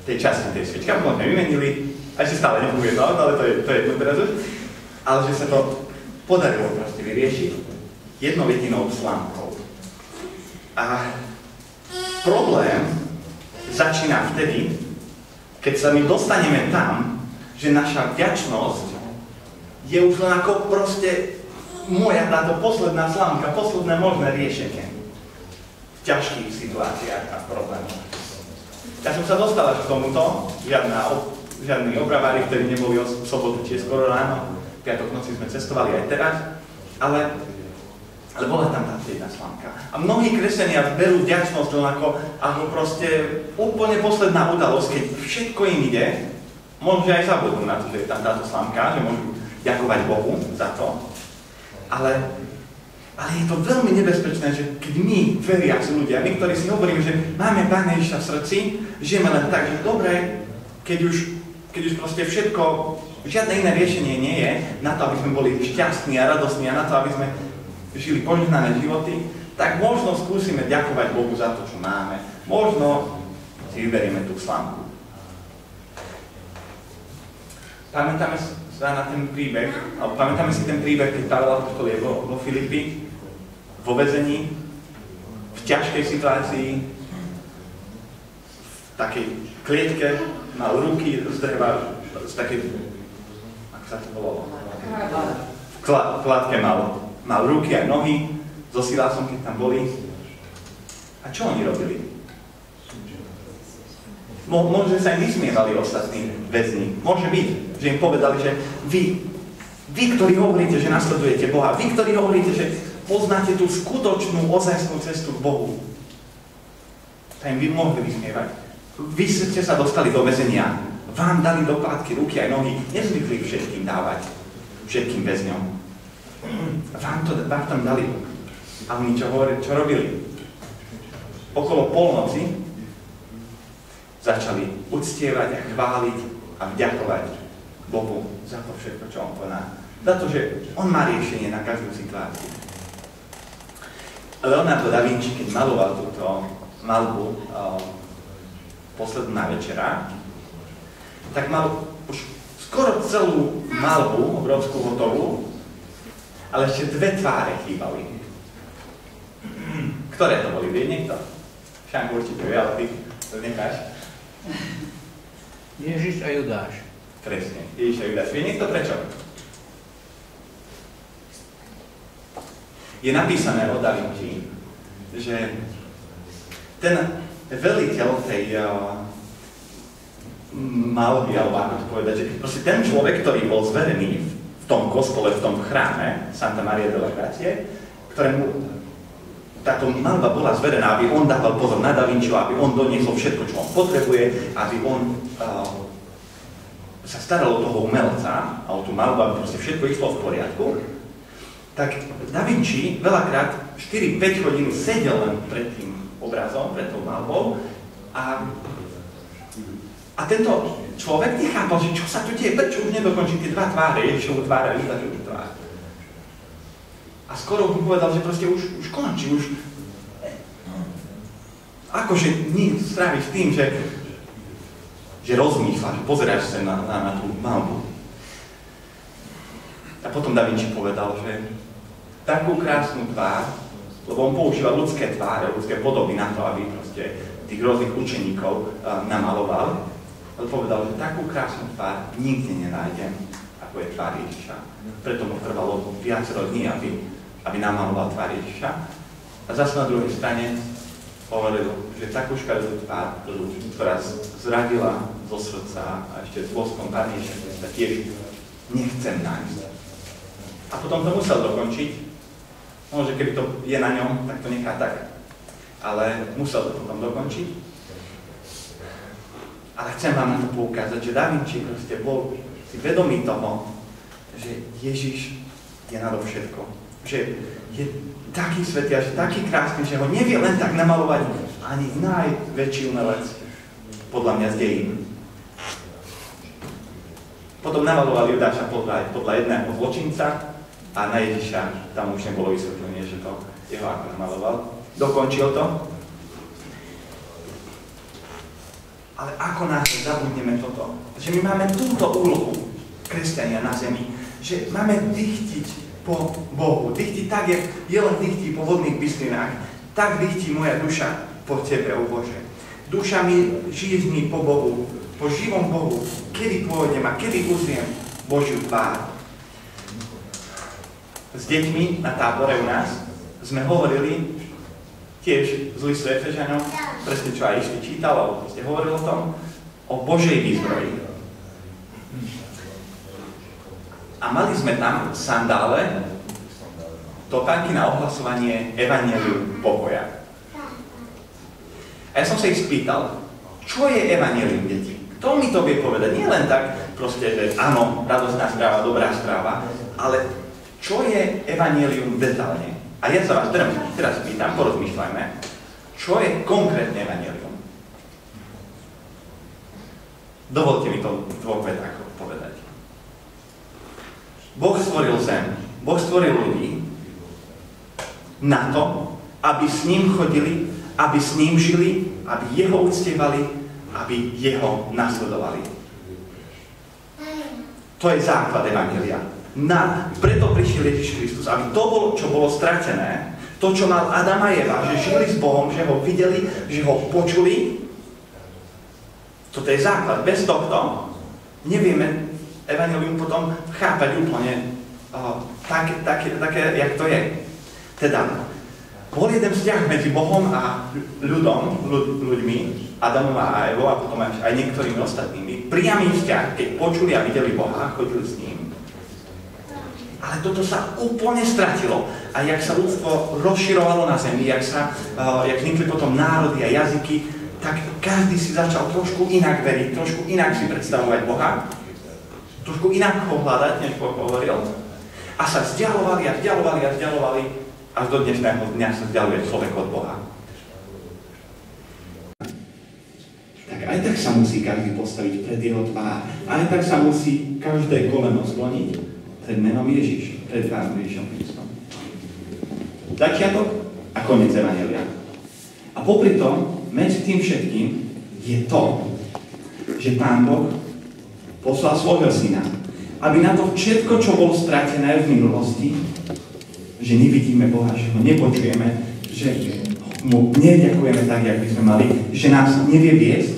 Tej časti tej sviečky. A potom sme vymenili, a ešte stále nefunguje to auto, ale to je jedno teraz už. Ale že sa to podarilo proste vyriešiť jednou jedinou slámkou. A problém začína vtedy, keď sa my dostaneme tam, že naša vďačnosť je už len ako proste moja táto posledná slámka, posledné možné riešenie v ťažkých situáciách a problémoch. Ja som sa dostal až k tomuto, žiadni opravári, ktorí neboli v sobotu či skoro ráno, v piatok noci sme cestovali aj teraz, ale bola tam tá jedna slámka. A mnohí kresťania berú vďačnosť len ako proste úplne posledná udalosť, keď všetko im ide, možno aj zabudnú na to, že je tam táto slámka, že môžu ďakovať Bohu za to. Ale je to veľmi nebezpečné, že keď my, veriaci ľudia, my, ktorí si hovoríme, že máme Pána Ježiša v srdci, žijeme len tak, že dobre, keď už proste všetko, žiadne iné riešenie nie je na to, aby sme boli šťastní a radostní a na to, aby sme žili požehnané životy, tak možno skúsime ďakovať Bohu za to, čo máme. Možno si vyberieme tú slámku. pamätáme sa na ten príbeh, alebo pamätáme si ten príbeh, keď Pavel apoštol je vo Filipi, vo väzení, v ťažkej situácii, v takej klietke, mal ruky z dreva, z takej, ako sa to volalo? V kladke mal ruky aj nohy, so Silásom, keď tam boli. A čo oni robili? Možno sa im vysmievali ostatní väzni. Môže byť, že im povedali, že vy, ktorí hovoríte, že nasledujete Boha, vy, ktorí hovoríte, že poznáte tú skutočnú, ozajstnú cestu k Bohu, tak im vy mohli vysmievať. Vy ste sa dostali do väzenia, vám dali do kládky ruky aj nohy, nezvykli všetkým dávať, všetkým väzňom. Vám tam dali. A oni čo robili? Okolo polnoci začali uctievať a chváliť a vďakovať Bohu za to všetko, čo on koná. Za to, že on má riešenie na každú situáciu. Leonardo da Vinci, keď maloval túto malbu Posledná večera, tak mal už skoro celú malbu, obrovskú hotovú, ale ešte dve tváre chýbali. Ktoré to boli? Vie niekto? Šanko určite vie, ale ty to necháš. Ježiš a Judáš. Presne, Ježiš a Judáš. Vie niekto prečo? Je napísané o Da Vinci, že ten veliteľ tej malby, alebo ako to povedať, že proste ten človek, ktorý bol zverený v tom kostole, v tom chráme Santa Maria della Grazie, ktorému táto malba bola zverená, aby on dával pozor na Da Vinciho, aby on doniesol všetko, čo on potrebuje, aby on sa staral o toho umelca a o tú malbu, aby proste všetko išlo v poriadku, tak Da Vinci veľakrát 4-5 hodín sedel len pred tým obrazom, pred tou malbou a tento človek nechápal, že čo sa tu deje, prečo už nedokončí tie dva tváre, Ježišovu tvár a Judášovu tvár. A skoro mu povedal, že proste už končí, už akože stráviš tým, že rozmýšľaš, že pozeráš sa na tú malbu. A potom Da Vinci povedal, že takú krásnu tvár, lebo on používal ľudské tváre, ľudské podoby na to, aby proste tých rôznych učeníkov namaloval, ale povedal, že takú krásnu tvár nikde nenájdem, ako je tvár Ježiša. Preto mu trvalo viacero dní, aby namaloval tvár Ježiša. A zase na druhej strane hovoril, že takú škaredú tvár, ktorá zradila zo srdca a ešte s boskom Pána Ježiša, tiež nechcem nájsť. A potom to musel dokončiť. Možno, keby to je na ňom, tak to nechá tak. Ale musel to potom dokončiť. Ale chcem vám na to poukázať, že Da Vinci proste bol si vedomý toho, že Ježiš je nadovšetko. Že je taký svätý a že taký krásny, že ho nevie len tak namalovať ani najväčší umelec, podľa mňa z dejín. Potom namaloval Judáša podľa jedného zločinca a na Ježiša tam už nebolo vysvetlenie, že to jeho ako namaloval. Dokončil to. Ale ako nás zabudneme toto? Že my máme túto úlohu, kresťania na zemi, že máme dychtiť po Bohu. Dychtiť tak, jak jelen dychtí po vodných bystrinách, tak dychtí moja duša po Tebe, o Bože. Duša mi žízni po Bohu, po živom Bohu, kedy pôjdem a kedy uzriem Božiu tvár. S deťmi na tábore u nás sme hovorili tiež z listu Efežanom, presne čo aj Išli čítal, alebo proste hovoril o tom, o Božej výzbroji. A mali sme tam sandále, topánky na ohlasovanie evanjeliu pokoja. A ja som sa ich spýtal, čo je evanjelium, deti? Kto mi to vie povedať? Nie len tak, proste, že áno, radostná správa, dobrá správa, ale čo je evanjelium detálne? A ja sa vás teraz pýtam, porozmýšľajme, čo je konkrétne evanjelium? Dovolte mi to v dvoch vetách povedať. Boh stvoril zem, Boh stvoril ľudí na to, aby s ním chodili, aby s ním žili, aby jeho uctievali, aby jeho nasledovali. To je základ evanjelia. Preto prišiel Ježiš Kristus, aby to bolo, čo bolo stratené, to, čo mal Adam a Eva, že žili s Bohom, že ho videli, že ho počuli. Toto je základ. Bez tohto nevieme evanjelium potom chápať úplne také, jak to je. Teda, bol jeden vzťah medzi Bohom a ľuďmi, Adamom a Evou a potom aj niektorými ostatnými. Priamy vzťah, keď počuli a videli Boha, chodili s ním. Ale toto sa úplne stratilo. A jak sa ľudstvo rozširovalo na zemi, jak vznikli potom národy a jazyky, tak každý si začal trošku inak veriť, trošku inak si predstavovať Boha, trošku inak ho hľadať, než Boh hovoril. A sa vzdialovali, až do dnešného dňa sa vzdialuje človek od Boha. Tak aj tak sa musí každý postaviť pred jeho tvár. Aj tak sa musí každé koleno skloniť pred menom Ježiš, pred Pánom Ježišom Kristom. Začiatok a koniec evanjelia. A popri tom, medzi tým všetkým, je to, že Pán Boh poslal svojho syna, aby na to všetko, čo bolo stratené v minulosti, že nevidíme Boha, že ho nepočujeme, že mu neďakujeme tak, jak by sme mali, že nás nevie viesť,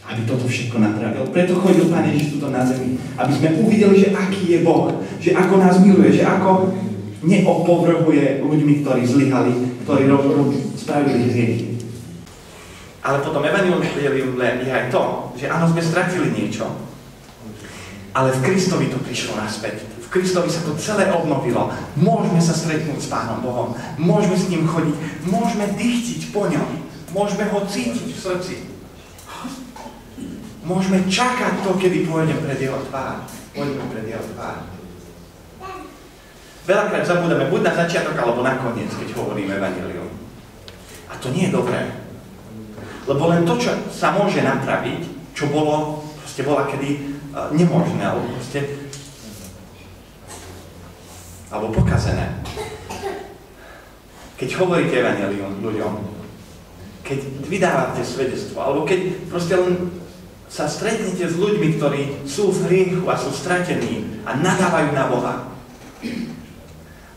aby toto všetko napravil. Preto chodil Pán Ježiš tuto na zemi, aby sme uvideli, že aký je Boh, že ako nás miluje, že ako neopovrhuje ľuďmi, ktorí zlyhali, ktorí spravili hriechy. Ale potom evanjelium je aj to, že áno, sme stratili niečo, ale v Kristovi to prišlo naspäť. V Kristovi sa to celé obnovilo. Môžeme sa stretnúť s Pánom Bohom, môžeme s ním chodiť, môžeme dychtiť po ňom, môžeme ho cítiť v srdci. Môžeme čakať to, kedy pôjdem pred jeho tvár. Veľakrát zabúdame buď na začiatok, alebo na koniec, keď hovoríme evanjelium. A to nie je dobré. Lebo len to, čo sa môže napraviť, čo bola kedy nemožné, alebo pokazené. Keď hovoríte evanjelium ľuďom, keď vydávate svedectvo, alebo keď proste len sa stretnete s ľuďmi, ktorí sú v hriechu a sú stratení a nadávajú na Boha.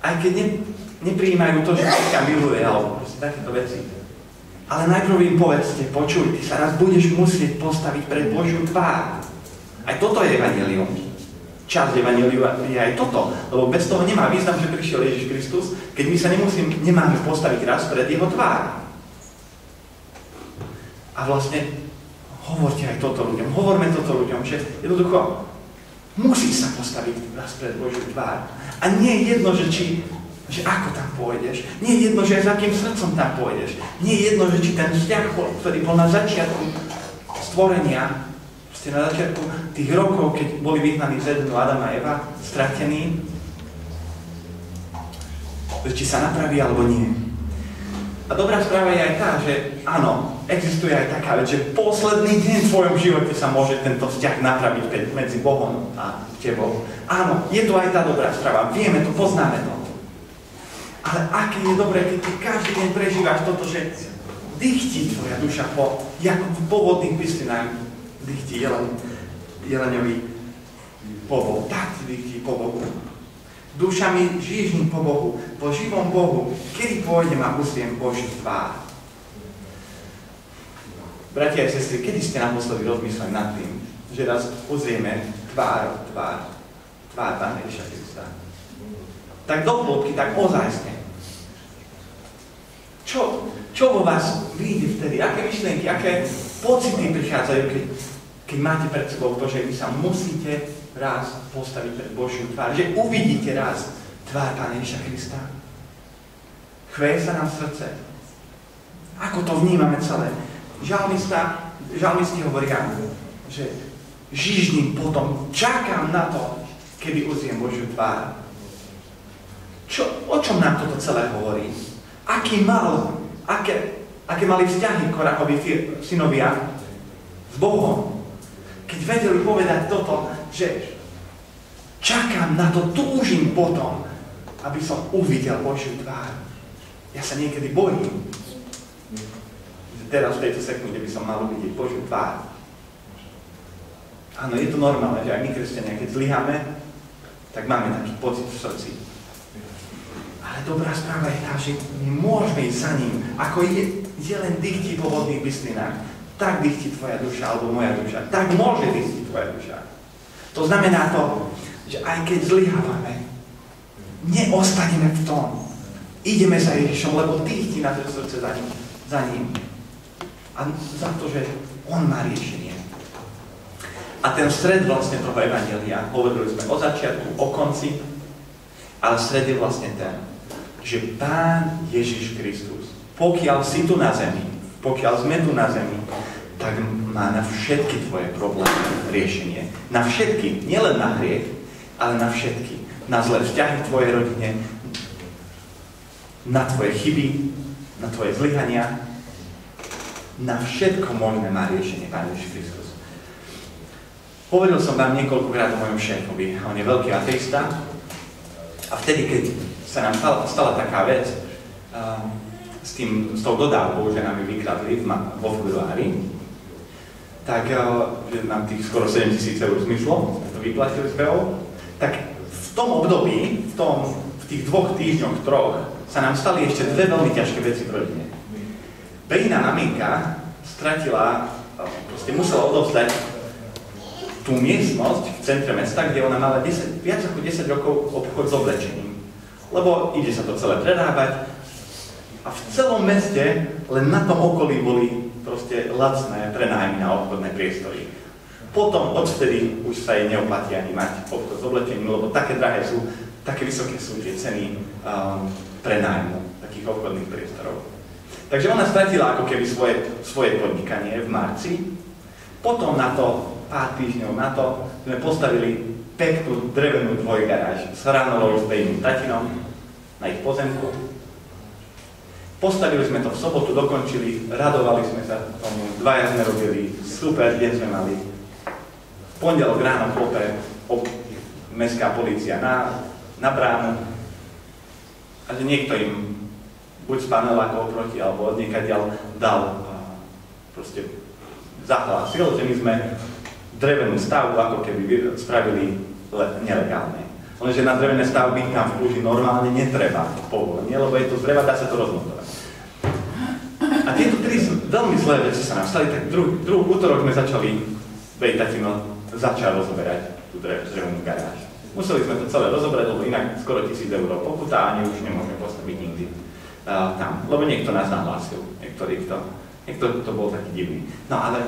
Aj keď neprijímajú to, že Boha miluje, alebo proste takéto veci. Ale najprv im povedzte, počuj, ty sa raz budeš musieť postaviť pred Božiu tvár. Aj toto je evanjelium. Časť evanjeliu je aj toto, lebo bez toho nemá význam, že prišiel Ježiš Kristus, keď my sa nemáme postaviť raz pred jeho tvár. A vlastne hovorte aj toto ľuďom, hovorme toto ľuďom, že jednoducho musí sa postaviť raz pred Božiu tvár. A nie je jedno, že ako tam pôjdeš, nie je jedno, že s akým srdcom tam pôjdeš, nie je jedno, že či ten vzťah, ktorý bol na začiatku stvorenia, na začiatku tých rokov, keď boli vyhnaní z Edenu Adam a Eva, stratení, či sa napraví alebo nie. A dobrá správa je aj tá, že áno, existuje aj taká vec, že posledný deň v tvojom živote sa môže tento vzťah napraviť medzi Bohom a tebou. Áno, je to aj tá dobrá správa, vieme to, poznáme to. Ale aké je dobré, keď ty každý deň prežívaš toto, že dychtí tvoja duša po vodných pyslinách, dychtí jeleňový po Bohu, tak ti dychtí po Bohu. Duša mi žížni po Bohu, po živom Bohu, kedy pôjdem a uzriem Božiu tvár. Bratia a sestry, kedy ste naposledy rozmýšľali nad tým, že raz uzrieme tvár Pána Ježiša Krista? Tak do hĺbky, tak ozajstne. Čo vo vás vyjde vtedy? Aké myšlienky, aké pocity prichádzajú, keď máte pred sebou to, že vy sa musíte raz postaviť pred Božiu tvár, že uvidíte raz tvár Pána Ježiša Krista? Chveje sa nám srdce. Ako to vnímame celé? Žalmisti hovoria, že žížnim potom, čakám na to, kedy uzriem Božiu tvár. O čom nám toto celé hovorí? Aké mali vzťahy Korachovi synovia s Bohom? Keď vedeli povedať toto, že čakám na to, túžim potom, aby som uvidel Božiu tvár. Ja sa niekedy bojím, že teraz v tejto sekunde by som mal uvidieť Božiu tvár. Áno, je to normálne, že aj my, kresťania, keď zlyháme, tak máme taký pocit v srdci. Ale dobrá správa je tá, že my môžeme ísť za ním, ako je len dychtí po vodných bystrinách. Tak dychtí tvoja duša, alebo moja duša. Tak môže dychtiť tvoja duša. To znamená to, že aj keď zlyhávame, neostaneme v tom. Ideme za Ježišom, lebo dychtí naše srdce za ním. A za to, že on má riešenie. A ten stred vlastne toho evanjelia, hovorili sme o začiatku, o konci, ale stred je vlastne ten, že Pán Ježiš Kristus, pokiaľ si tu na zemi, pokiaľ sme tu na zemi, tak má na všetky tvoje problémy riešenie. Na všetky, nielen na hriech, ale na všetky. Na zlé vzťahy v tvojej rodine, na tvoje chyby, na tvoje zlyhania, na všetko možné má riešenie Pán Ježiš Kristus. Hovoril som vám niekoľkokrát o mojom šéfovi. On je veľký ateista. A vtedy, keď sa nám stala taká vec s tou dodávkou, že nám ju vykradli vo februári, tak že nám tých skoro 7 000 eur zmizlo, to vyplatili z BO, tak v tom období, v tých 2 týždňoch, 3, sa nám stali ešte 2 veľmi ťažké veci v rodine. Bejná maminka stratila, proste musela odovzdať tú miestnosť v centre mesta, kde ona mala viac ako 10 rokov obchod s oblečením. Lebo ide sa to celé prerábať a v celom meste len na tom okolí boli proste lacné prenájmy na obchodné priestory. Potom odvtedy už sa jej neoplatí ani mať obchod s oblečením, lebo také drahé sú, také vysoké sú tie ceny prenájmu takých obchodných priestorov. Takže ona stratila ako keby svoje podnikanie v marci. Potom na to, pár týždňov na to, sme postavili peknú drevenú dvojgaráž s hranolou s bejným tatinom na ich pozemku. Postavili sme to v sobotu, dokončili, radovali sme sa tomu, 2 sme robili, super deň sme mali. V pondelok ráno klope mestská polícia na bránu a že niekto im buď z panelákov proti, alebo od niekaďal dal proste zahlásil, že my sme drevenú stavbu ako keby spravili nelegálne. Lenže na drevené stavby tam v Kluži normálne netreba povolenie, lebo je to z dreva, dá sa to rozmontovať. A tieto 3 veľmi zlé veci sa nám stali, tak druhý útorok sme začali, tatino začal rozoberať tú drevenú garáž. Museli sme to celé rozoberať, lebo inak skoro 1000 eur pokuta a ani už nemôžeme postaviť nikdy tam, lebo niekto nás nahlásil, niekto to bol taký divný. No ale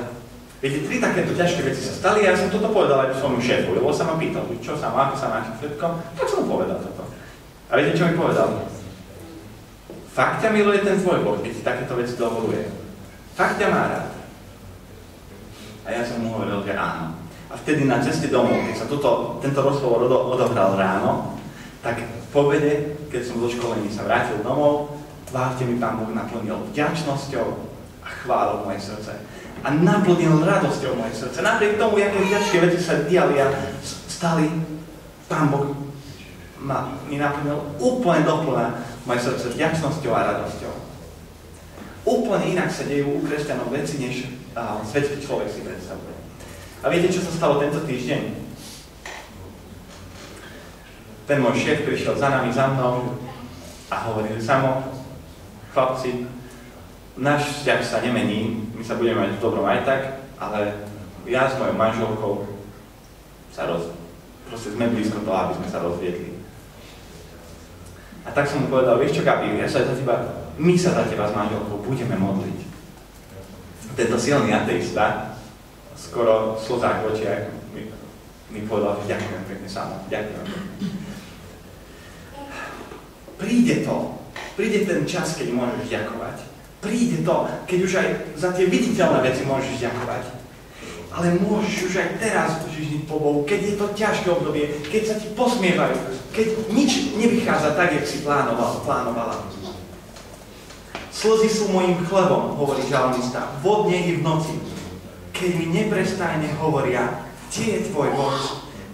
viete, 3 takéto ťažké veci sa stali a ja som toto povedal aj svojmu šéfu, lebo sa ma pýtal, čo sa má, ako sa máte všetko, tak som mu povedal toto. A viete, čo mi povedal? Fakt ťa miluje ten tvoj Boh, keď ti takéto veci dovoluje. Fakt ťa má rád. A ja som mu hovoril, že áno. A vtedy na ceste domov, keď sa tento rozhovor odohral ráno, tak po obede, keď som zo školení sa vrátil domov, chváľte mi Pán Boh naplnil vďačnosťou a chválou moje srdce. A naplnil radosťou moje srdce. Napriek tomu, aké ťažké veci sa diali a stali, Pán Boh mi naplnil úplne doplná moje srdce vďačnosťou a radosťou. Úplne inak sa dejú u kresťanov veci, než svetský človek si predstavuje. A viete, čo sa stalo tento týždeň? Ten môj šéf prišiel za mnou a hovoril, Samo, chlapci, náš vzťah sa nemení, my sa budeme mať v dobrom aj tak, ale ja s mojou manželkou proste sme blízko toho, aby sme sa rozviedli. A tak som mu povedal, vieš čo, Gabi, my sa za teba s manželkou budeme modliť. Tento silný ateista, skoro v slzách v očiach, mi povedal, že ďakujem pekne, Samo, ďakujem. Príde ten čas, keď môžeš ďakovať. Príde to, keď už aj za tie viditeľné veci môžeš ďakovať. Ale môžeš už aj teraz požižniť po Bohu, keď je to ťažké obdobie, keď sa ti posmievajú, keď nič nevychádza tak, jak si plánovala. Slzy sú mojím chlebom, hovorí žalmista, vodne i v noci. Keď mi neprestajne hovoria, kde je tvoj Boh,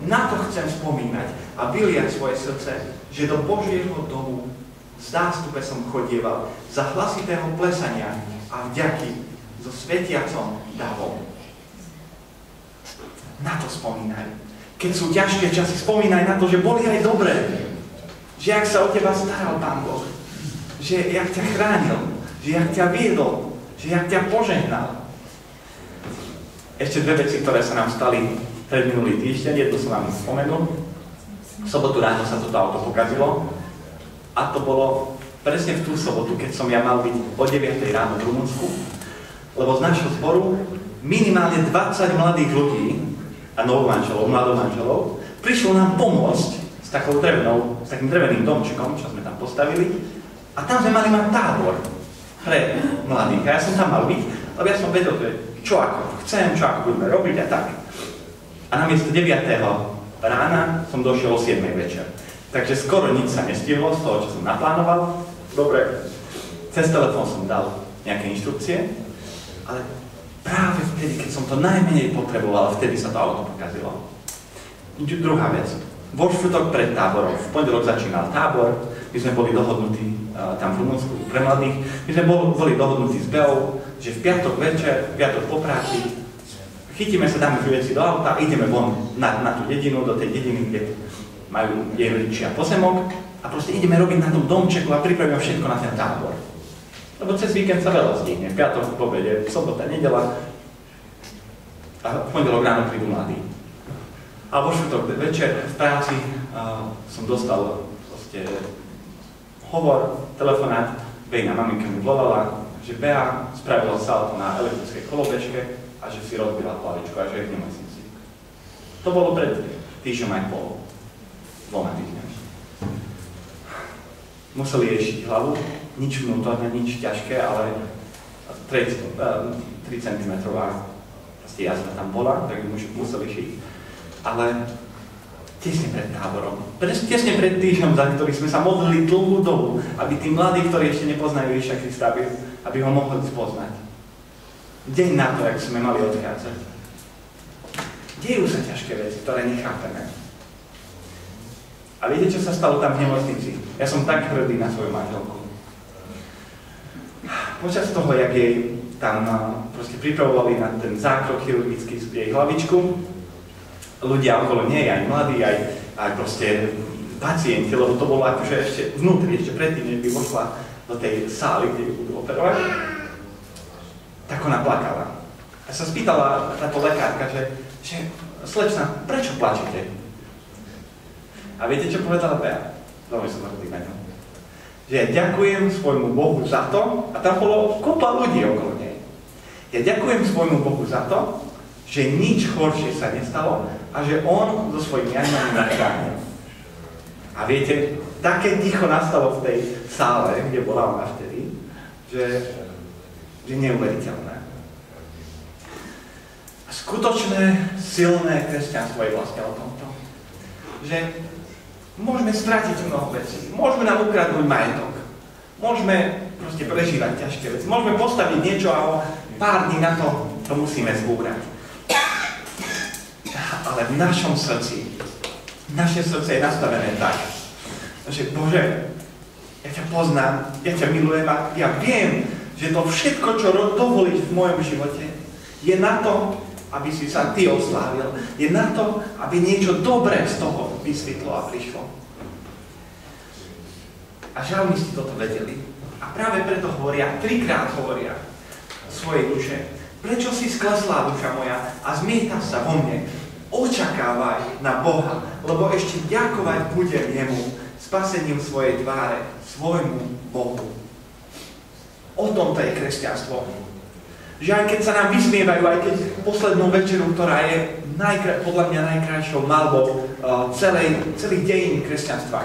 na to chcem spomínať a vyliať svoje srdce, že do Božieho domu v zástupe som chodieval za hlasitého plesania a vďaky so svetiacom davom. Na to spomínaj. Keď sú ťažké časy, spomínaj na to, že boli aj dobré. Že jak sa o teba staral Pán Boh. Že jak ťa chránil. Že jak ťa viedol. Že jak ťa požehnal. Ešte dve veci, ktoré sa nám stali pred minulý týždeň. Jednu som vám spomenul. V sobotu ráno sa toto auto pokazilo. A to bolo presne v tú sobotu, keď som ja mal byť o 9 ráno v Rumunsku. Lebo z nášho zboru minimálne 20 mladých ľudí a mladomanželov prišlo nám pomôcť s takým dreveným domčekom, čo sme tam postavili. A tam sme mali mať tábor pre mladých. A ja som tam mal byť, lebo ja som vedel, že čo ako chcem, čo ako budeme robiť a tak. A namiesto 9. rána som došiel o 7. večer. Takže skoro nič sa nestihlo z toho, čo som naplánoval. Dobre, cez telefón som dal nejaké inštrukcie, ale práve vtedy, keď som to najmenej potreboval, vtedy sa to auto pokazilo. Druhá vec. Vo štvrtok pred táborom, v pondelok začínal tábor, my sme boli dohodnutí tam v Rumunsku pre mladých, my sme boli dohodnutí s Beou, že v piatok večer, v piatok po práci, chytíme sa, dáme veci do auta, ideme von na tú dedinu, do tej dediny, kde majú jej rodičia pozemok a proste ideme robiť na tom domčeku a pripravíme všetko na ten tábor. Lebo cez víkend sa veľa zdihne, v piatok po obede, sobota, nedeľa a v pondelok ráno prídu mladí. A vo štvrtok večer v práci som dostal proste hovor, telefonát, Bejna maminka mi volala, že Bea spravila salto na elektrickej kolobežke a že si rozbila hlavičku a že je v nemocnici. To bolo pred týždňom aj pol, 2 týždňami. Museli riešiť hlavu, nič vnútorné, nič ťažké, ale 3 cm jazva tam bola, tak museli šiť. Ale tesne pred táborom, tesne pred týždňom, za ktorý sme sa modlili dlhú dobu, aby tí mladí, ktorí ešte nepoznajú Ježiša Krista, aby ho mohli spoznať. Deň na to, jak sme mali odchádzať. Dejú sa ťažké veci, ktoré nechápeme. A viete, čo sa stalo tam v nemocnici? Ja som tak hrdý na svoju manželku. Počas toho, jak jej tam proste pripravovali na ten zákrok chirurgický jej hlavičku, ľudia okolo nej, aj mladí, aj proste pacienti, lebo to bolo akože ešte vnútri, ešte predtým, než by vošla do tej sály, kde ju budú operovať, tak ona plakala. A sa spýtala táto lekárka, že slečna, prečo plačete? A viete, čo povedala Bea? Veľmi som hrdý na ňu. Že ja ďakujem svojmu Bohu za to, a tam bolo kopa ľudí okolo nej. Ja ďakujem svojmu Bohu za to, že nič horšie sa nestalo a že on so svojím jaňom zachránil. A viete, také ticho nastalo v tej sále, kde bola ona vtedy, že neuveriteľné. A skutočné, silné kresťanstvo je vlastne o tomto. Že môžeme stratiť mnoho vecí, môžeme nám ukradnúť majetok, môžeme proste prežívať ťažké veci, môžeme postaviť niečo a o pár dní na to musíme zbúrať. Ale v našom srdci, naše srdce je nastavené tak, že Bože, ja ťa poznám, ja ťa milujem a ja viem, že to všetko, čo dovolíš v mojom živote, je na to, aby si sa ty oslávil, je na to, aby niečo dobré z toho vysvetlo a prišlo. A žalmisti toto vedeli. A práve preto hovoria, 3-krát hovoria svojej duše, prečo si skleslá duša moja a zmieta sa vo mne? Očakávaj na Boha, lebo ešte ďakovať budem jemu spasením svojej tváre, svojmu Bohu. O tomto je kresťanstvo. Že aj keď sa nám vysmievajú, aj keď poslednú večeru, ktorá je podľa mňa najkrajšou malbou celých dejín kresťanstva.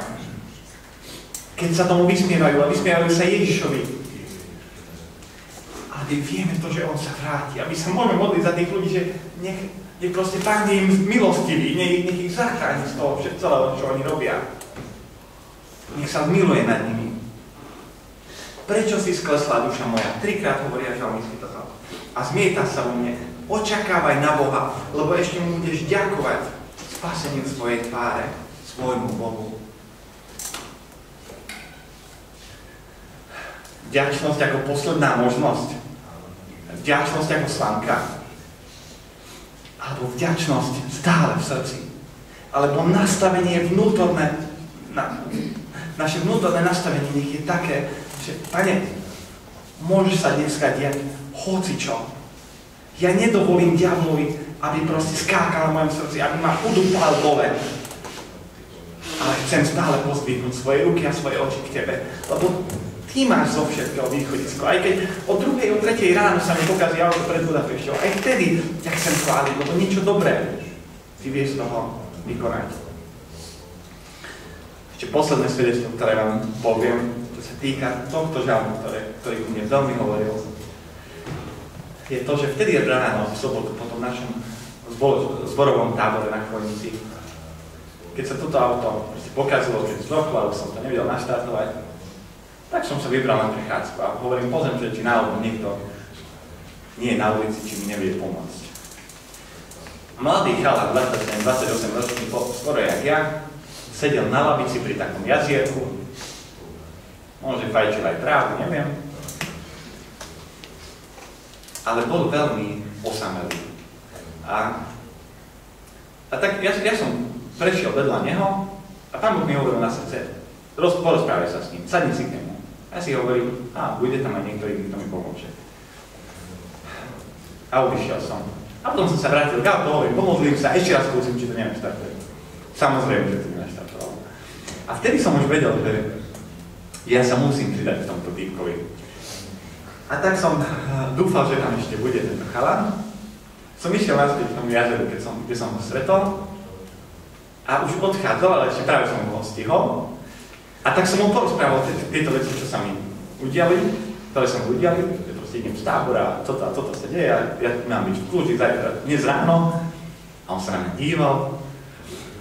Keď sa tomu vysmievajú a vysmievajú sa Ježišovi. Ale vieme to, že on sa vráti. A my sa môžeme modliť za tých ľudí, že nech proste Pán je im milostivý, nech ich zachráni z toho celého, čo oni robia. Nech sa miluje nad nimi. Prečo si sklesla duša moja? 3-krát hovoria žalmisti toto. A zmieta sa u mne. Očakávaj na Boha, lebo ešte mu budeš ďakovať spasením svojej tváre, svojmu Bohu. Vďačnosť ako posledná možnosť. Vďačnosť ako slanka. Ale alebo vďačnosť stále v srdci, alebo nastavenie vnútorné, naše vnútorné nastavenie nech je také, že Pane, môže sa dneska diať hocičo. Ja nedovolím diablovi, aby proste skákal na mojom srdci, aby ma udúpal dole. Ale chcem stále pozdvihnúť svoje ruky a svoje oči k Tebe, lebo Ty máš zo všetkého východisko. Aj keď o 2. o 3. ráno sa mi pokazí auto pred Budapešťou, aj vtedy ťa chcem chváliť, lebo niečo dobré Ty vieš z toho vykonať. Ešte posledné svedectvo, ktoré vám poviem, čo sa týka tohto žalmu, ktorý ku mne veľmi hovoril, je to, že vtedy ráno, v sobotu, po tom našom zborovom tábore na Chvojnici, keď sa toto auto pokazilo, keď zlochlo, alebo som to nevedel naštartovať, tak som sa vybral na prechádzku a hovorím, pozriem, že či náhodou niekto nie je na ulici, či mi nevie pomôcť. Mladý chalán, 28 ročný, skoro jak ja, sedel na lavici pri takom jazierku, môže fajčil aj trávu, neviem, ale bol veľmi osamelý. A tak ja som prešiel vedľa neho a Pán Boh mi hovoril na srdce, porozprávaj sa s ním, sadni si k nemu. Ja si hovorím, bude tam aj niektorý, kto mi pomôže. A odišiel som. A potom som sa vrátil k autu, hovorím, pomodlím sa, ešte raz skúsim, či to nenaštartuje. Samozrejme, že to nenaštartovalo. A vtedy som už vedel, že ja sa musím pridať v tomto týpkovi. A tak som dúfal, že tam ešte bude tento chalan. Som išiel naspäť v tom jazeru, kde som ho stretol. A už odchádzal, ale ešte práve som ho stihol. A tak som mu porozprával tieto veci, čo sa mi udiali, ktoré sa mi udiali, že proste idem z tábora a toto sa deje, ja mám byť v kľúči zajtra, dnes ráno, a on sa na mňa díval.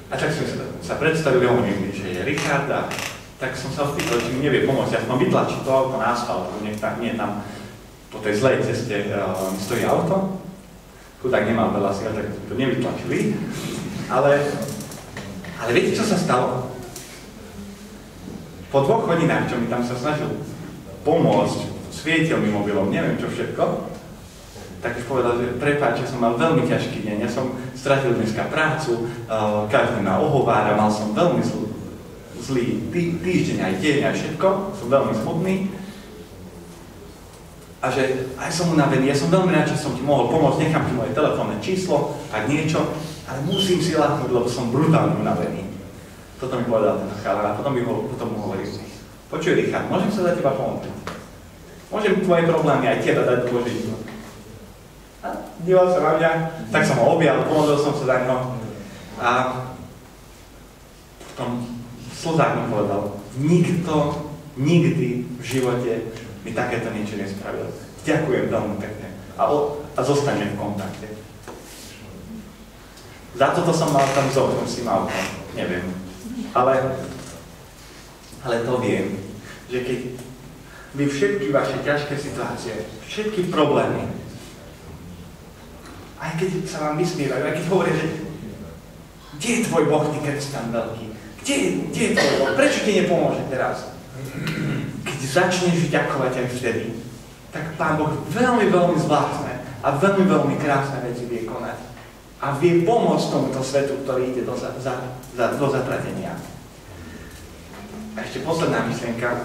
A tak som sa predstavil, hovorím, že je Richard, a tak som sa spýtal, či mi nevie pomôcť, ja som vytlačil to auto na asfalt, nie tam po tej zlej ceste mi stojí auto, chudák nemal veľa síl, tak to nevytlačili, ale viete, čo sa stalo? Po 2 hodinách, čo mi tam sa snažil pomôcť, svietil mi mobilom, neviem čo všetko, tak už povedal, že prepáč, ja som mal veľmi ťažký deň, ja som stratil dneska prácu, každý ma ohovára, mal som veľmi zlý týždeň, aj deň, aj všetko, som veľmi smutný. A že aj som unavený, ja som veľmi rád, že som ti mohol pomôcť, nechám ti moje telefónne číslo, ak niečo, ale musím si ľahnuť, lebo som brutálne unavený. Toto mi povedal ten chalán a potom mu hovorí, počuj Richard, môžem sa za teba pomôcť? Môžem tvoje problémy aj teba dať do Boží život? A díval sa na mňa, tak som ho objal, pomodlil som sa za ňo a potom v slzách mi povedal, nikto nikdy v živote mi takéto niečo nespravil. Ďakujem veľmi pekne a zostanem v kontakte. Za toto som mal tam zohnúť si mal, neviem. Ale to viem, že keď vy všetky vaše ťažké situácie, všetky problémy, aj keď sa vám vysmievajú, aj keď hovoria, že kde je tvoj Boh, ty kresťan veľký? Kde je tvoj Boh? Prečo ti nepomôže teraz? Keď začneš ďakovať aj vtedy, tak Pán Boh veľmi, veľmi zvláštne a veľmi, veľmi krásne veci vie konať. A vie pomôcť tomuto svetu, ktorý ide do zatratenia. A ešte posledná myšlienka.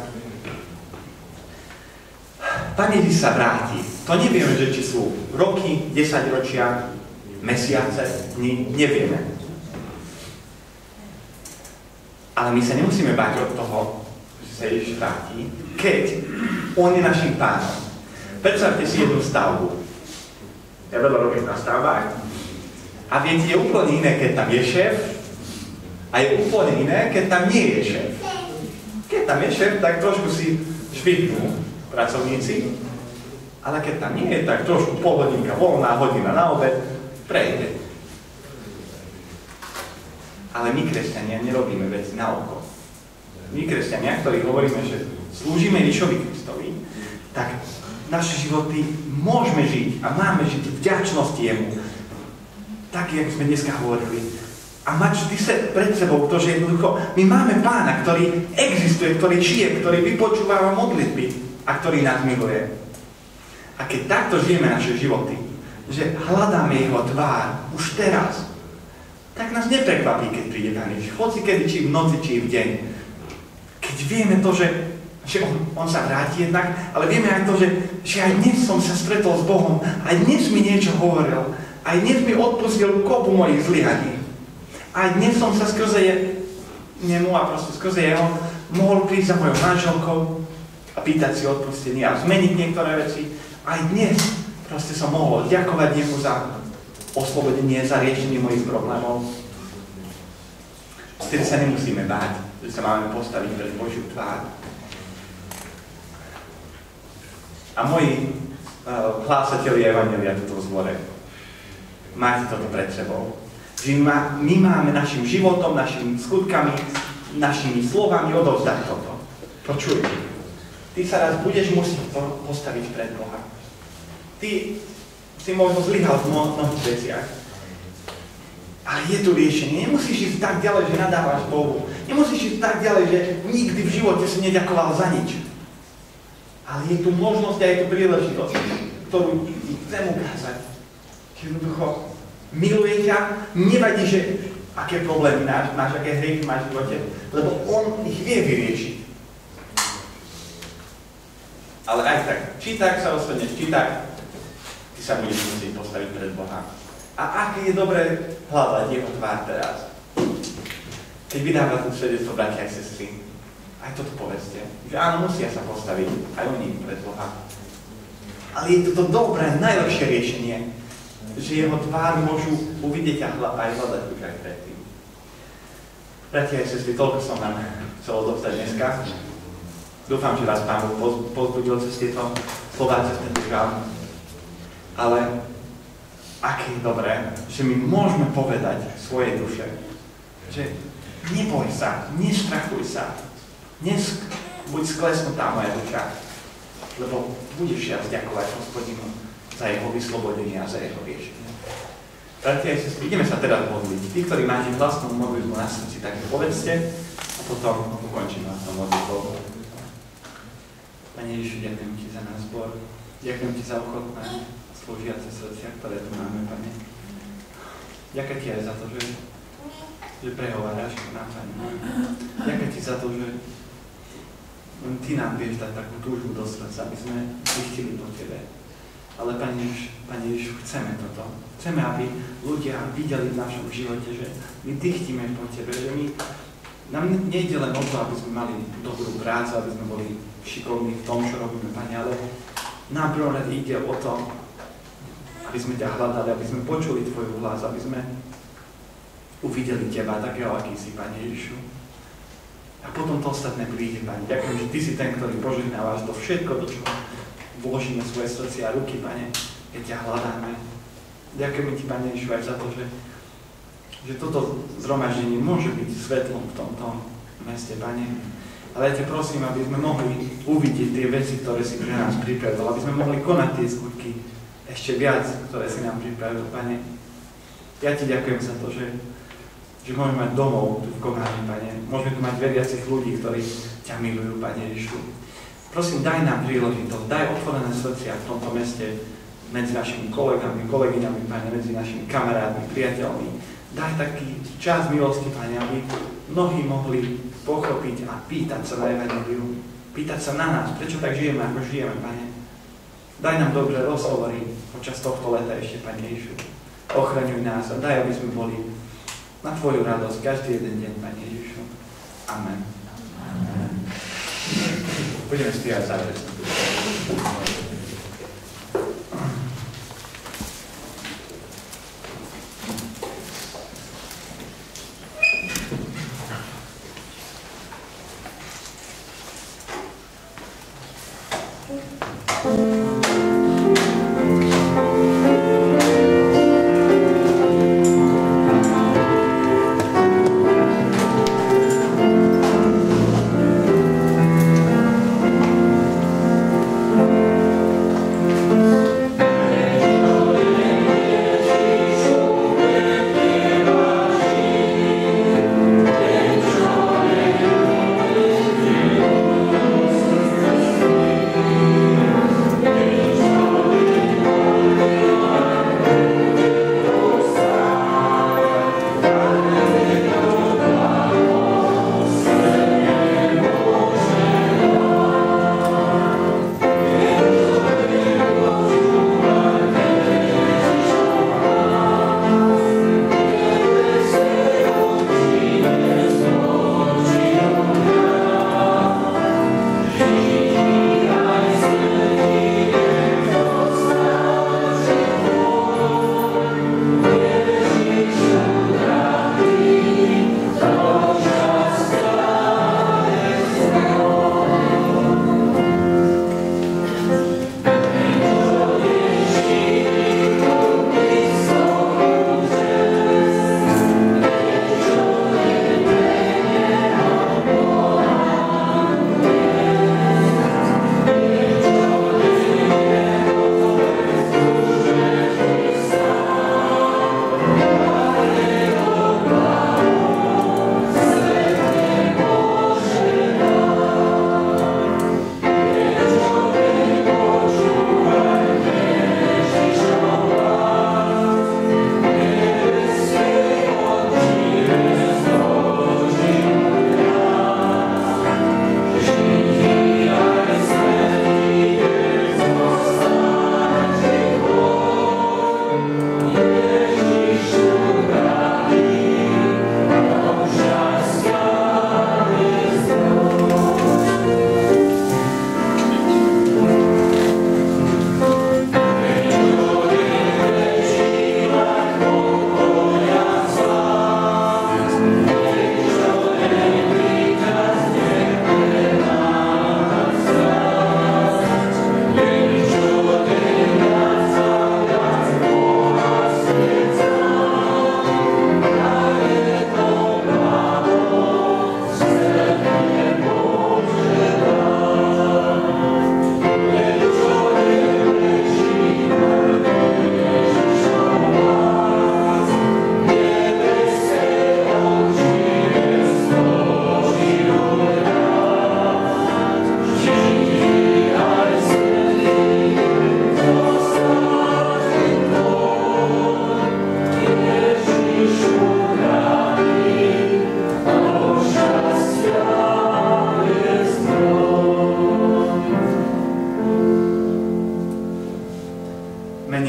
Pán Ježiš sa vráti. To nevieme, že či sú roky, 10 ročia, mesiace, dni, nevieme. Ale my sa nemusíme báť od toho, že sa Ježiš vráti, keď on je našim pánom. Predstavte si jednu stavbu. Ja veľa robím na stavbách. A viete, je úplne iné, keď tam je šéf, a je úplne iné, keď tam nie je šéf. Keď tam je šéf, tak trošku si švihnú pracovníci, ale keď tam nie je, tak trošku pol hodinka voľná, hodina na obed, prejde. Ale my, kresťania, nerobíme veci na oko. My, kresťania, ktorí hovoríme, že slúžime Ježišovi Kristovi, tak naše životy môžeme žiť a máme žiť v vďačnosti Jemu. Tak, jak sme dneska hovorili. A mať vždy pred sebou to, že jednoducho my máme Pána, ktorý existuje, ktorý žije, ktorý vypočúva modlitby a ktorý nás miluje. A keď takto žijeme naše životy, že hľadáme jeho tvár už teraz, tak nás neprekvapí, keď príde Pán Ježiš. Hoci kedy, či v noci, či v deň. Keď vieme to, že on sa vráti jednak, ale vieme aj to, že aj dnes som sa stretol s Bohom, aj dnes mi niečo hovoril, aj dnes mi odpustil kopu mojich zlyhaní. Aj dnes som sa skrze jeho mohol prísť za mojou manželkou a pýtať si odpustenie a zmeniť niektoré veci. Aj dnes proste som mohol ďakovať jemu za oslobodenie, za riešenie mojich problémov. Vtedy sa nemusíme báť, že sa máme postaviť pred Božiu tvár. A moji hlásatelia Evanjelia toto zbore, máte toto pred sebou. Že my máme našim životom, našimi skutkami, našimi slovami odovzdať toto. Počuj, ty sa raz budeš musieť postaviť pred Boha. Ty si možno zlyhal v mnohých veciach. Ale je tu riešenie. Nemusíš ísť tak ďalej, že nadávaš Bohu. Nemusíš ísť tak ďalej, že nikdy v živote si neďakoval za nič. Ale je tu možnosť a je tu príležitosť, ktorú ti chcem ukázať. Jednoducho, miluje ťa, nevadí, že aké problémy máš, aké hriechy máš v živote, lebo on ich vie vyriešiť. Ale aj tak, či tak sa rozhodneš, či tak, ty sa budeš musieť postaviť pred Boha. A aké je dobré hľadať jeho tvár teraz? Keď vydávate svedectvo, bratia a sestry, aj toto povedzte, že áno, musia sa postaviť aj oni pred Boha. Ale je toto dobré, najlepšie riešenie, že jeho tvár môžu uvidieť a aj hľadať už aj predtým. Bratia a sestry, toľko som vám chcel odovzdať dneska. Dúfam, že vás Pán Boh pozbudil cez tieto slová, cez tento žalm. Ale aké je dobré, že my môžeme povedať svojej duše, že neboj sa, nestrachuj sa, buď sklesnutá moja duša, lebo budeš viac ďakovať Hospodinu za jeho vyslobodenie a za jeho riešenie. Bratia a sestry, ideme sa teraz modliť. Tí, ktorí máte vlastnú modlitbu na srdci, tak povedzte a potom ukončíme vlastnú modlitbu. Pane Ježišu, ďakujem Ti za náš zbor. Ďakujem Ti za ochotné, slúžiace srdcia, ktoré tu máme, Pane. Ďakujem Ti aj za to, že prehováraš k nám, Pane. Ďakujem Ti za to, že Ty nám vieš dať takú túžbu do srdca, aby sme zichtili po Tebe. Ale Pane Ježišu, chceme toto. Chceme, aby ľudia videli v našom živote, že my dychtíme po Tebe, že nám nejde len o to, aby sme mali dobrú prácu, aby sme boli šikovní v tom, čo robíme, Pane, ale nám prvom rade ide o to, aby sme ťa hľadali, aby sme počuli Tvoj hlas, aby sme uvideli Teba takého, aký si, Pane Ježišu. A potom to ostatné príde, Pane. Ďakujem, že Ty si ten, ktorý požehnávaš to všetko, do čoho vložíme svoje srdcia a ruky, Pane, keď ťa hľadáme. Ďakujem Ti, Pane Ježišu, aj za to, že toto zhromaždenie môže byť svetlom v tomto meste, Pane. Ale ja ťa prosím, aby sme mohli uvidieť tie veci, ktoré si pre nás pripravil, aby sme mohli konať tie skutky ešte viac, ktoré si nám pripravil, Pane. Ja Ti ďakujem za to, že môžeme mať domov tu v Komári, Pane. Môžeme tu mať veriacich ľudí, ktorí ťa milujú, Pane Ježišu. Prosím, daj nám príležitosť, daj otvorené srdcia v tomto meste medzi našimi kolegami, kolegyňami, Pane, medzi našimi kamarátmi, priateľmi. Daj taký čas milosti, Pane, aby mnohí mohli pochopiť a pýtať sa na Evanjeliu, pýtať sa na nás, prečo tak žijeme, ako žijeme, Pane. Daj nám dobré rozhovory počas tohto leta ešte, Pane Ježišu. Ochraňuj nás a daj, aby sme boli na Tvoju radosť každý jeden deň, Pane Ježišu. Amen. Budeme spievať záverečnú pieseň.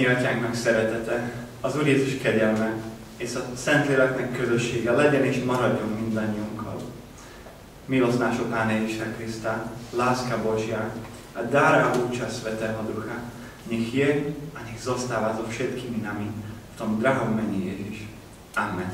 Mennyei Atyánknak szeretete, az Úr Jézus kegyelme és a Szentléleknek közössége legyen és maradjon mindannyiunkkal. Milosť nášho Pána Ježiša Krista, láska Božia a dar a účasť Svätého Ducha nech je a nech zostáva so všetkými nami v tom drahom mene Ježiš. Amen.